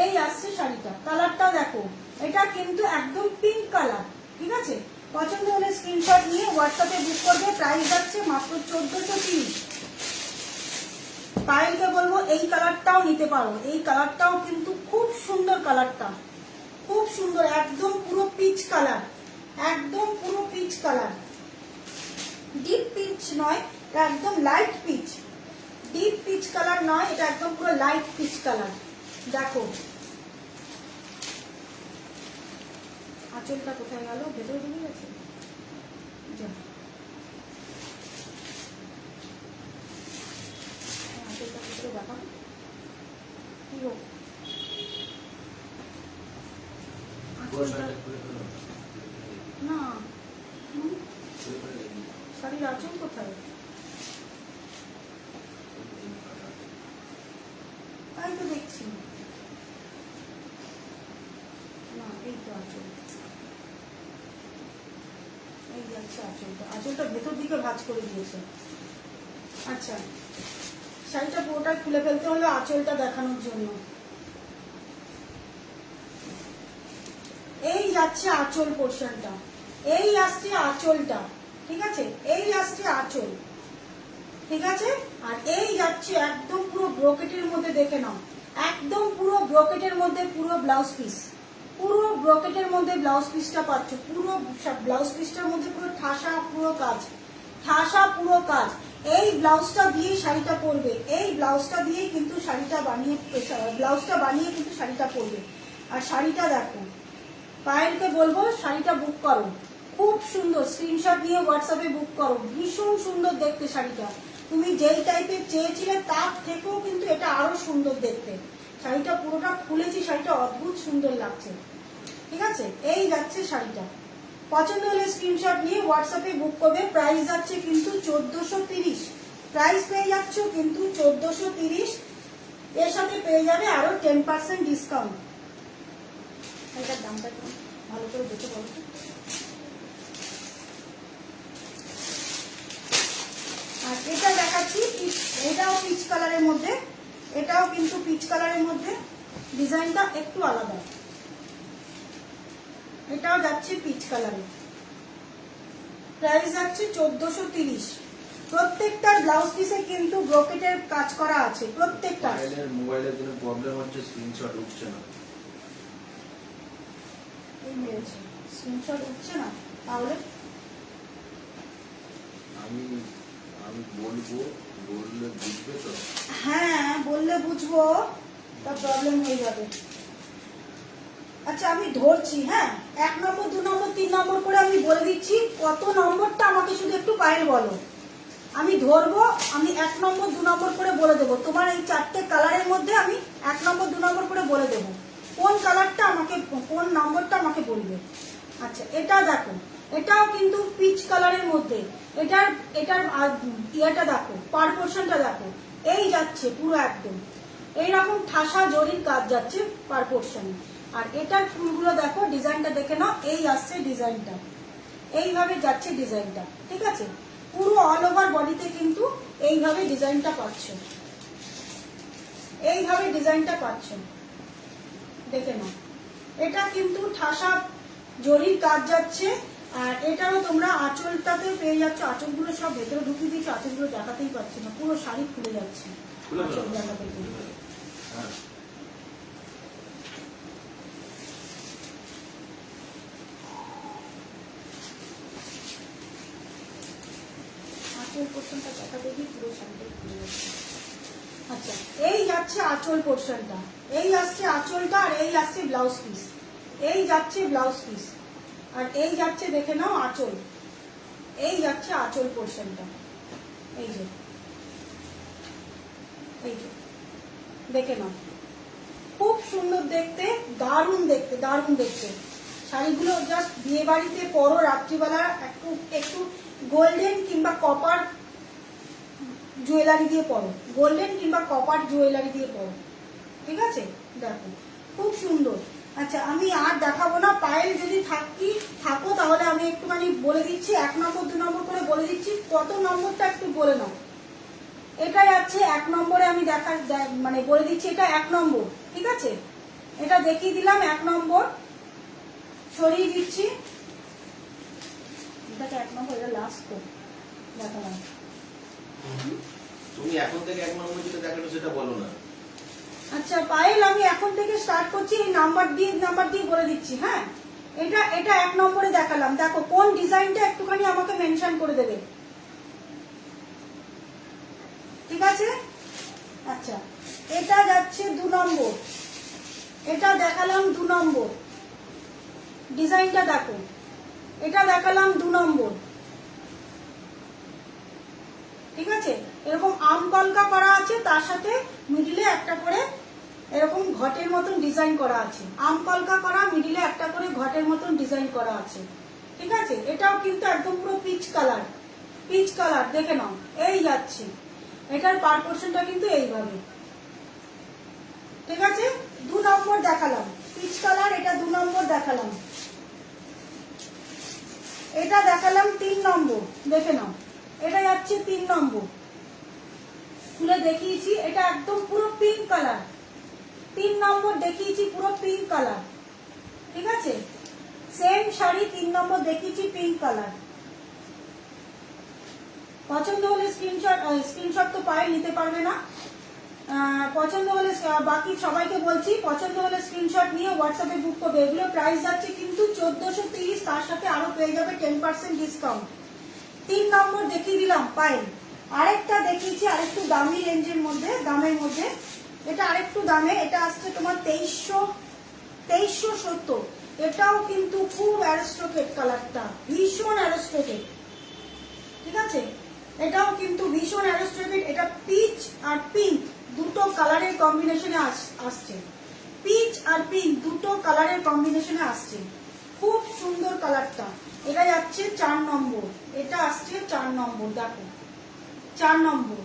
এই আসছে শাড়িটা, কালারটা দেখো, এটা কিন্তু একদম পিঙ্ক কালার, ঠিক আছে। পছন্দ হলে স্ক্রিনশট নিয়ে হোয়াটসঅ্যাপে বুক করবে। প্রাইস যাচ্ছে মাত্র 1430। পায়েলকে বলবো এই কালারটাও নিতে পারো, এই কালারটাও কিন্তু খুব সুন্দর, কালারটা খুব সুন্দর, একদম পুরো পিচ কালার, একদম পুরো পিচ কালার, ডিপ পিচ নয়, এটা একদম light pitch, deep peach colour নয়, এটা একদম পুরো লাইট পিচ কালার, দেখো আঁচলটা কোথায় গেল? ভেতরে ঢুকে গেছে। যা, আঁচলটা ভিতরে দেখাবো কি হোক। পুরো আঁচলটা শাড়িটা খুলে ফেলো। না, খুলে ফেলে দেখি। শাড়ির আঁচল কোথায়? তাই তো দেখছি না, এই তো আঁচল, এই যাচ্ছে আঁচলটা। আঁচলটা ভেতর দিকে ভাঁজ করে দিয়েছে। আচ্ছা, শাড়িটা পুরোটা খুলে ফেলতে হলো আঁচলটা দেখানোর জন্য। এই যাচ্ছে আঁচল পোর্শনটা, এই আসছে আঁচলটা, ঠিক আছে, এই আসছে আঁচল, ঠিক আছে। আর এই যাচ্ছে একদম পুরো ব্রোকেটের মধ্যে, দেখে নাও, একদম পুরো ব্রোকেটের মধ্যে পুরো ব্লাউজ পিস, পুরো ব্রোকেটের মধ্যে ব্লাউজ পিসটা পাচ্ছ। পুরো ব্লাউজ পিসটার মধ্যে পুরো ঠাসা পুরো কাজ, ঠাসা পুরো কাজ। এই ব্লাউজটা দিয়েই শাড়িটা পরবে, এই ব্লাউজটা দিয়েই কিন্তু শাড়িটা বানিয়ে, ব্লাউজটা বানিয়ে কিন্তু শাড়িটা পরবে। আর শাড়িটা দেখো, পায়েলকে বলবো শাড়িটা বুক করো, খুব সুন্দর। স্ক্রিনশট নিয়ে হোয়াটসঅ্যাপে বুক করো, ভীষণ সুন্দর দেখতে শাড়িটা। তুমি যেই টাইপের চেয়েছিলে তার থেকেও কিন্তু এটা আরো সুন্দর দেখতে। শাড়িটা পুরোটা খুলেছি, শাড়িটা অদ্ভুত সুন্দর লাগছে, ঠিক আছে। এই যাচ্ছে শাড়িটা, পছন্দ হলে স্ক্রিনশট নিয়ে হোয়াটসঅ্যাপে বুক করবে। প্রাইস যাচ্ছে কিন্তু 1430, প্রাইস পেয়ে যাচ্ছ কিন্তু 1430। এর সাথে পেয়ে যাবে আরো 10% ডিসকাউন্ট। এটার দামটা কেমন ভালো করে দেখে বলো তো। আর এটা দেখাচ্ছি, এটাও পিচ কালারের মধ্যে, এটাও কিন্তু পিচ কালারের মধ্যে, ডিজাইনটা একটু আলাদা। এটাও যাচ্ছে পিচ কালারে, প্রাইস যাচ্ছে 1430। প্রত্যেকটার ব্লাউজ পিসে কিন্তু ব্রোকেটের কাজ করা আছে, প্রত্যেকটা। পায়েলের মোবাইলের জন্য প্রবলেম হচ্ছে, স্ক্রিনশট উঠছে না। এই মেরেছে, স্ক্রিনশট উঠছে না, তাহলে আমি বলবো, বললে বুঝবে তো। হ্যাঁ বললে বুঝবো, তা প্রবলেম হয়ে যাবে। আচ্ছা আমি ধরছি, হ্যাঁ 1 নম্বর 2 নম্বর 3 নম্বর করে আমি বলে দিচ্ছি, কত নম্বরটা আমাকে শুধু একটু পায়েল বলো। আমি ধরবো, আমি 1 নম্বর 2 নম্বর করে বলে দেবো। তোমার এই 4টে কালারের মধ্যে আমি 1 নম্বর 2 নম্বর করে বলে দেবো, কোন কালারটা আমাকে, কোন নম্বরটা আমাকে বলবে। আচ্ছা এটা দেখো, এটাও কিন্তু পিচ কালারের মধ্যে, এটার এটার ইয়েটা দেখো, পার পোর্শনটা দেখো, এই যাচ্ছে পুরো একদম এইরকম ঠাসা জরির কাজ যাচ্ছে পার পোর্শনে। আর এটার ফুলগুলো দেখো, ডিজাইনটা দেখে নাও, এই আসছে ডিজাইনটা, এইভাবে যাচ্ছে ডিজাইনটা, ঠিক আছে। পুরো অল ওভার বডিতে কিন্তু এইভাবে ডিজাইনটা পাচ্ছ, এইভাবে ডিজাইনটা পাচ্ছ, দেখে নাও। এটা কিন্তু ঠাসা জরির কাজ যাচ্ছে। আর এটাও তোমরা আঁচলটাতে পেয়ে যাচ্ছ, আঁচলগুলো সব ভেতরে ঢুকিয়ে দিচ্ছ, আঁচলগুলো দেখাতেই পাচ্ছি না, পুরো শাড়ি খুলে যাচ্ছে আঁচল দেখাতে গিয়ে। হ্যাঁ, আঁচল পোর্শনটা দেখাতে গিয়ে পুরো শাড়িটা খুলে যাচ্ছে। আচ্ছা এই যাচ্ছে আঁচল পোর্শনটা, এই আসছে আঁচলটা, আর এই আসছে ব্লাউজ পিস, এই যাচ্ছে ব্লাউজ পিস, আর এই যাচ্ছে দেখে নাও আঁচল, এই যাচ্ছে আঁচল পোর্শনটা, এই যে, এই যে দেখে নাও, খুব সুন্দর দেখতে, দারুণ দেখতে, দারুণ দেখতে। শাড়িগুলো জাস্ট বিয়ে বাড়িতে পরো, রাত্রিবেলা একটু একটু গোল্ডেন কিংবা কপার জুয়েলারি দিয়ে পরো, গোল্ডেন কিংবা কপার জুয়েলারি দিয়ে পরো, ঠিক আছে। দেখো খুব সুন্দর। আচ্ছা আমি আর দেখাবো না, পায়েল যদি থাকো তাহলে আমি একটুখানি বলে দিচ্ছি, 1 নম্বর 2 নম্বর করে বলে দিচ্ছি, কত নম্বরটা একটু বলে নাও। এটা যাচ্ছে 1 নম্বরে, আমি মানে বলে দিচ্ছি, এটা 1 নম্বর, ঠিক আছে। এটা দেখিয়ে দিলাম 1 নম্বর, সরিয়ে দিচ্ছি, এটাকে 1 নম্বর, এটা লাস্ট তো দেখালাম। তুমি এখন থেকে 1 নম্বর যেটা দেখালো সেটা বলো না। আচ্ছা পায়েল আমি এখন থেকে স্টার্ট করছি, এই নাম্বার দিয়ে বলে দিচ্ছি, হ্যাঁ। এটা 1 নম্বরে দেখালাম, দেখো কোন ডিজাইনটা একটুখানি আমাকে মেনশন করে দেবে, ঠিক আছে। আচ্ছা এটা যাচ্ছে 2 নম্বর, এটা দেখালাম 2 নম্বর, ডিজাইনটা দেখো, এটা দেখালাম 2 নম্বর, ঠিক আছে। এরকম আম কলকা করা আছে, তার সাথে মিডিলে একটা করে এরকম ঘটের মতন ডিজাইন করা আছে। আম কলকা করা, মিডিলে একটা করে ঘটের মতন ডিজাইন করা আছে, ঠিক আছে। এটাও কিন্তু একদম পুরো পিচ কালার, পিচ কালার দেখে নাও, এই যাচ্ছে। এটার পার পোর্শনটা কিন্তু এইভাবে, ঠিক আছে। 2 নম্বর দেখালাম পিচ কালার, এটা 2 নম্বর দেখালাম। এটা দেখালাম 3 নম্বর, দেখে নাও, এটা যাচ্ছে 3 নম্বর, খুলে দেখিয়েছি। এটা একদম পুরো পিঙ্ক কালার, 3 নম্বর দেখিয়েছি পুরো পিঙ্ক কালার, ঠিক আছে। সেম শাড়ি 3 নম্বর দেখিয়েছি পিঙ্ক কালার। পছন্দ হলে স্ক্রিনশট তো পায়ে নিতে পারবে না, পছন্দ হলে বাকি সবাইকে বলছি, পছন্দ হলে স্ক্রিনশট নিয়ে হোয়াটসঅ্যাপে বুক করবে। এগুলো প্রাইস যাচ্ছে কিন্তু 1430, তার সাথে আরো পেয়ে যাবে 10% ডিসকাউন্ট। 3 নম্বর দেখিয়ে দিলাম পায়েল। আরেকটা দেখিয়েছি আরেকটু দামি রেঞ্জের মধ্যে, দামের মধ্যে। এটা আরেকটু দামে, এটা আসছে তোমার 2370। এটাও কিন্তু খুব অ্যারিস্টোক্রেট কালারটা, ভীষণ অ্যারিস্টোক্রেট, ঠিক আছে। এটাও কিন্তু ভীষণ অ্যারিস্টোক্রেট। এটা পিচ আর পিঙ্ক দুটো কালারের কম্বিনেশনে আসছে, পিচ আর পিঙ্ক দুটো কালারের কম্বিনেশনে আসছে, খুব সুন্দর কালারটা। এটা যাচ্ছে 4 নম্বর, এটা আসছে 4 নম্বর, দেখো 4 নম্বর,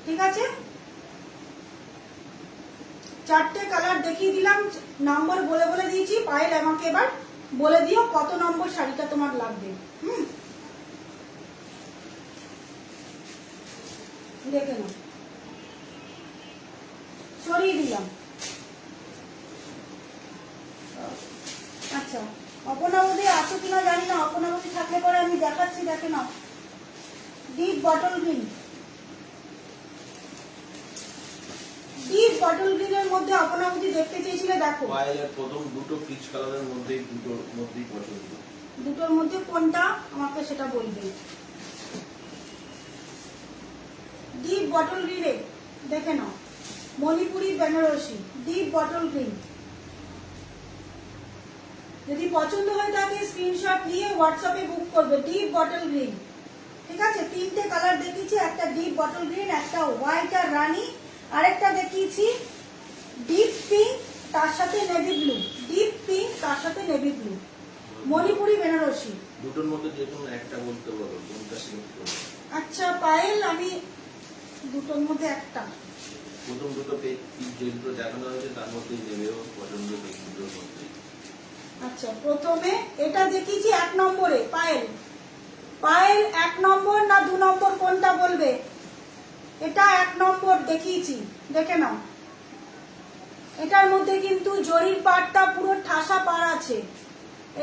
ঠিক আছে। 4টে কালার দেখিয়ে দিলাম, নাম্বার বলে বলে দিয়েছি। পায়েল আমাকে এবার বলে দিও কত নম্বর শাড়িটা তোমার লাগবে। দেখে নাও, সরিয়ে দিলাম। আচ্ছা, অপনাবধি আছে কিনা জানি না, অপনাবধি থাকলে পরে আমি দেখাচ্ছি, দেখে নাও। Deep bottle green, deep bottle গ্রিনের মধ্যে অপনাবধি দেখতে চেয়েছিলে, দেখো। পায়েলের প্রথম দুটো পিচ কালারের মধ্যেই দুটোর মধ্যেই পছন্দ। দুটোর মধ্যে কোনটা আমাকে সেটা বলবে। ডিপ বটল গ্রিনে দেখে নাও, Manipuri Banarasi, deep bottle green. যদি পছন্দ হয় তাকে স্ক্রিনশট নিয়ে হোয়াটসঅ্যাপে বুক করবে। ডিপ বটল গ্রিন, ঠিক আছে। 3টে কালার দেখিয়েছি, একটা ডিপ বটল গ্রিন, একটা হোয়াইট আর রানী, আরেকটা দেখিয়েছি ডিপ পিঙ্ক তার সাথে নেভি ব্লু, ডিপ পিঙ্ক তার সাথে নেভি ব্লু, মণিপুরি বেনারসি। দুটোর মধ্যে যে কোনো একটা বলতে পারো, কোনটা সিলেক্ট করবে। আচ্ছা পায়েল, আমি দুটোর মধ্যে একটা, প্রথম দুটো পেজ যে দুটো দেখানো হয়েছে তার মধ্যেই নেবে ও পছন্দ দুটোর মধ্যে। আচ্ছা প্রথমে এটা দেখিয়েছি 1 নম্বরে। পায়েল, পায়েল 1 নম্বর না 2 নম্বর কোনটা বলবে? এটা 1 নম্বর দেখিয়েছি, দেখে নাও। এটার মধ্যে কিন্তু জরির পাড়টা পুরো ঠাসা পাড় আছে,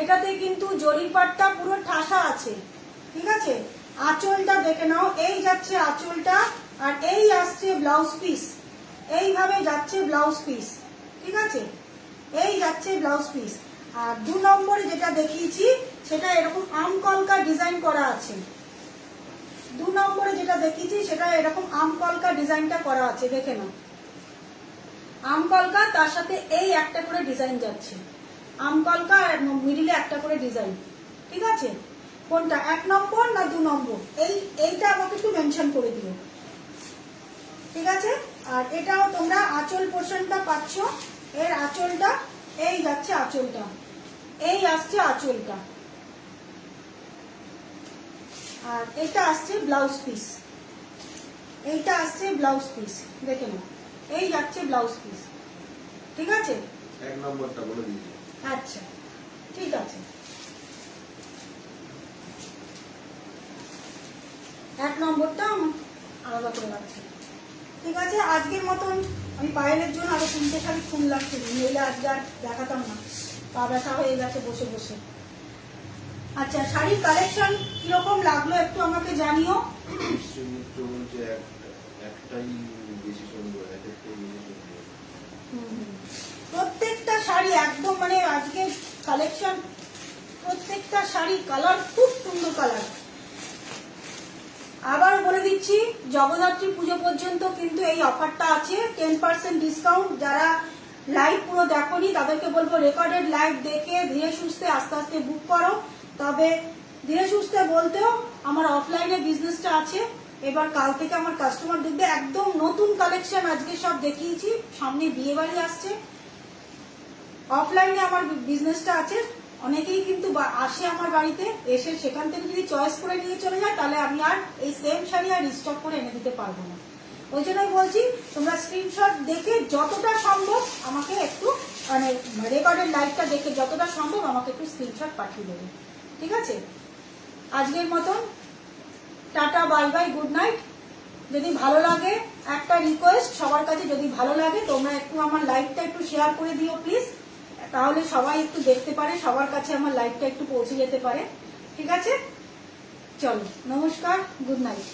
এটাতে কিন্তু জরির পাড়টা পুরো ঠাসা আছে, ঠিক আছে। আঁচলটা দেখে নাও, এই যাচ্ছে আঁচলটা, আর এই আসছে ব্লাউজ পিস, এইভাবে যাচ্ছে ব্লাউজ পিস, ঠিক আছে, এই যাচ্ছে ব্লাউজ পিস। আর 2 নম্বরে যেটা দেখিয়েছি সেটা এরকম আম কলকা ডিজাইন করা আছে। 2 নম্বরে যেটা দেখিয়েছি সেটা এরকম আম কলকা ডিজাইনটা করা আছে, দেখে নাও। আম কলকা, তার সাথে এই একটা করে ডিজাইন যাচ্ছে, আম কলকা আর মিডিলে একটা করে ডিজাইন, ঠিক আছে। কোনটা 1 নম্বর না 2 নম্বর, এইটা আমাকে একটু মেনশন করে দিও, ঠিক আছে। আর এটাও তোমরা আঁচল পোর্শনটা পাচ্ছ, এর আঁচলটা এই যাচ্ছে, আঁচলটা এই আসছে আঁচলটা, আর এটা আসছে ব্লাউজ পিস, এইটা আসছে ব্লাউজ পিস, দেখে নাও, এই যাচ্ছে ব্লাউজ পিস, ঠিক আছে। 1 নম্বরটা বলে দিয়েছি। আচ্ছা ঠিক আছে, 1 নম্বরটা আলাদা করে রাখছি, ঠিক আছে। আজকের মতন আমি পায়েলের জন্য আরো 3টে শাড়ি খুললাম, নইলে আজকে আর দেখাতাম না, পা ব্যথা হয়ে গেছে বসে বসে। আচ্ছা, শাড়ির কালেকশন কিরকম লাগলো একটু আমাকে জানিও। মিত্র বলছে একটাই বেশি সুন্দর, একটাই বেশি সুন্দর। প্রত্যেকটা শাড়ি একদম মানে আজকে কালেকশন, প্রত্যেকটা শাড়ি কালার খুব সুন্দর কালার। আবার বলে দিচ্ছি, জগদ্ধাত্রী পুজো পর্যন্ত কিন্তু এই অফারটা আছে, 10% ডিসকাউন্ট। যারা লাইভ পুরো দেখোনি তাদেরকে বলবো রেকর্ডেড লাইভ দেখে ধীরে সুস্থে আস্তে আস্তে বুক করো। তবে ধীরে সুস্থে বলতেও আমার অফলাইনে বিজনেসটা আছে। এবার কাল থেকে আমার কাস্টমার দেখবে একদম নতুন কালেকশন আজকে সব দেখিয়েছি, সামনে বিয়ে বাড়ি আসছে। অফলাইনে আমার বিজনেসটা আছে, অনেকেই কিন্তু আসে আমার বাড়িতে, এসে সেখান থেকে যদি চয়েস করে নিয়ে চলে যায় তাহলে আমি আর এই সেম শাড়ি আর স্টক করে এনে দিতে পারবো না। ওই জন্যই বলছি তোমরা স্ক্রিনশট দেখে যতটা সম্ভব আমাকে একটু মানে রেকর্ডেড লাইভটা দেখে যতটা সম্ভব আমাকে একটু স্ক্রিনশট পাঠিয়ে দেবে, ঠিক আছে? আজকের মতন tata, bye bye, good night. যদি ভালো লাগে একটা রিকোয়েস্ট সবার কাছে, যদি ভালো লাগে তোমরা একটু আমার লাইভটা একটু শেয়ার করে দিও প্লিজ, তাহলে সবাই একটু দেখতে পারে, সবার কাছে আমার লাইভটা একটু পৌঁছে যেতে পারে, ঠিক আছে? চলো, নমস্কার, গুড নাইট।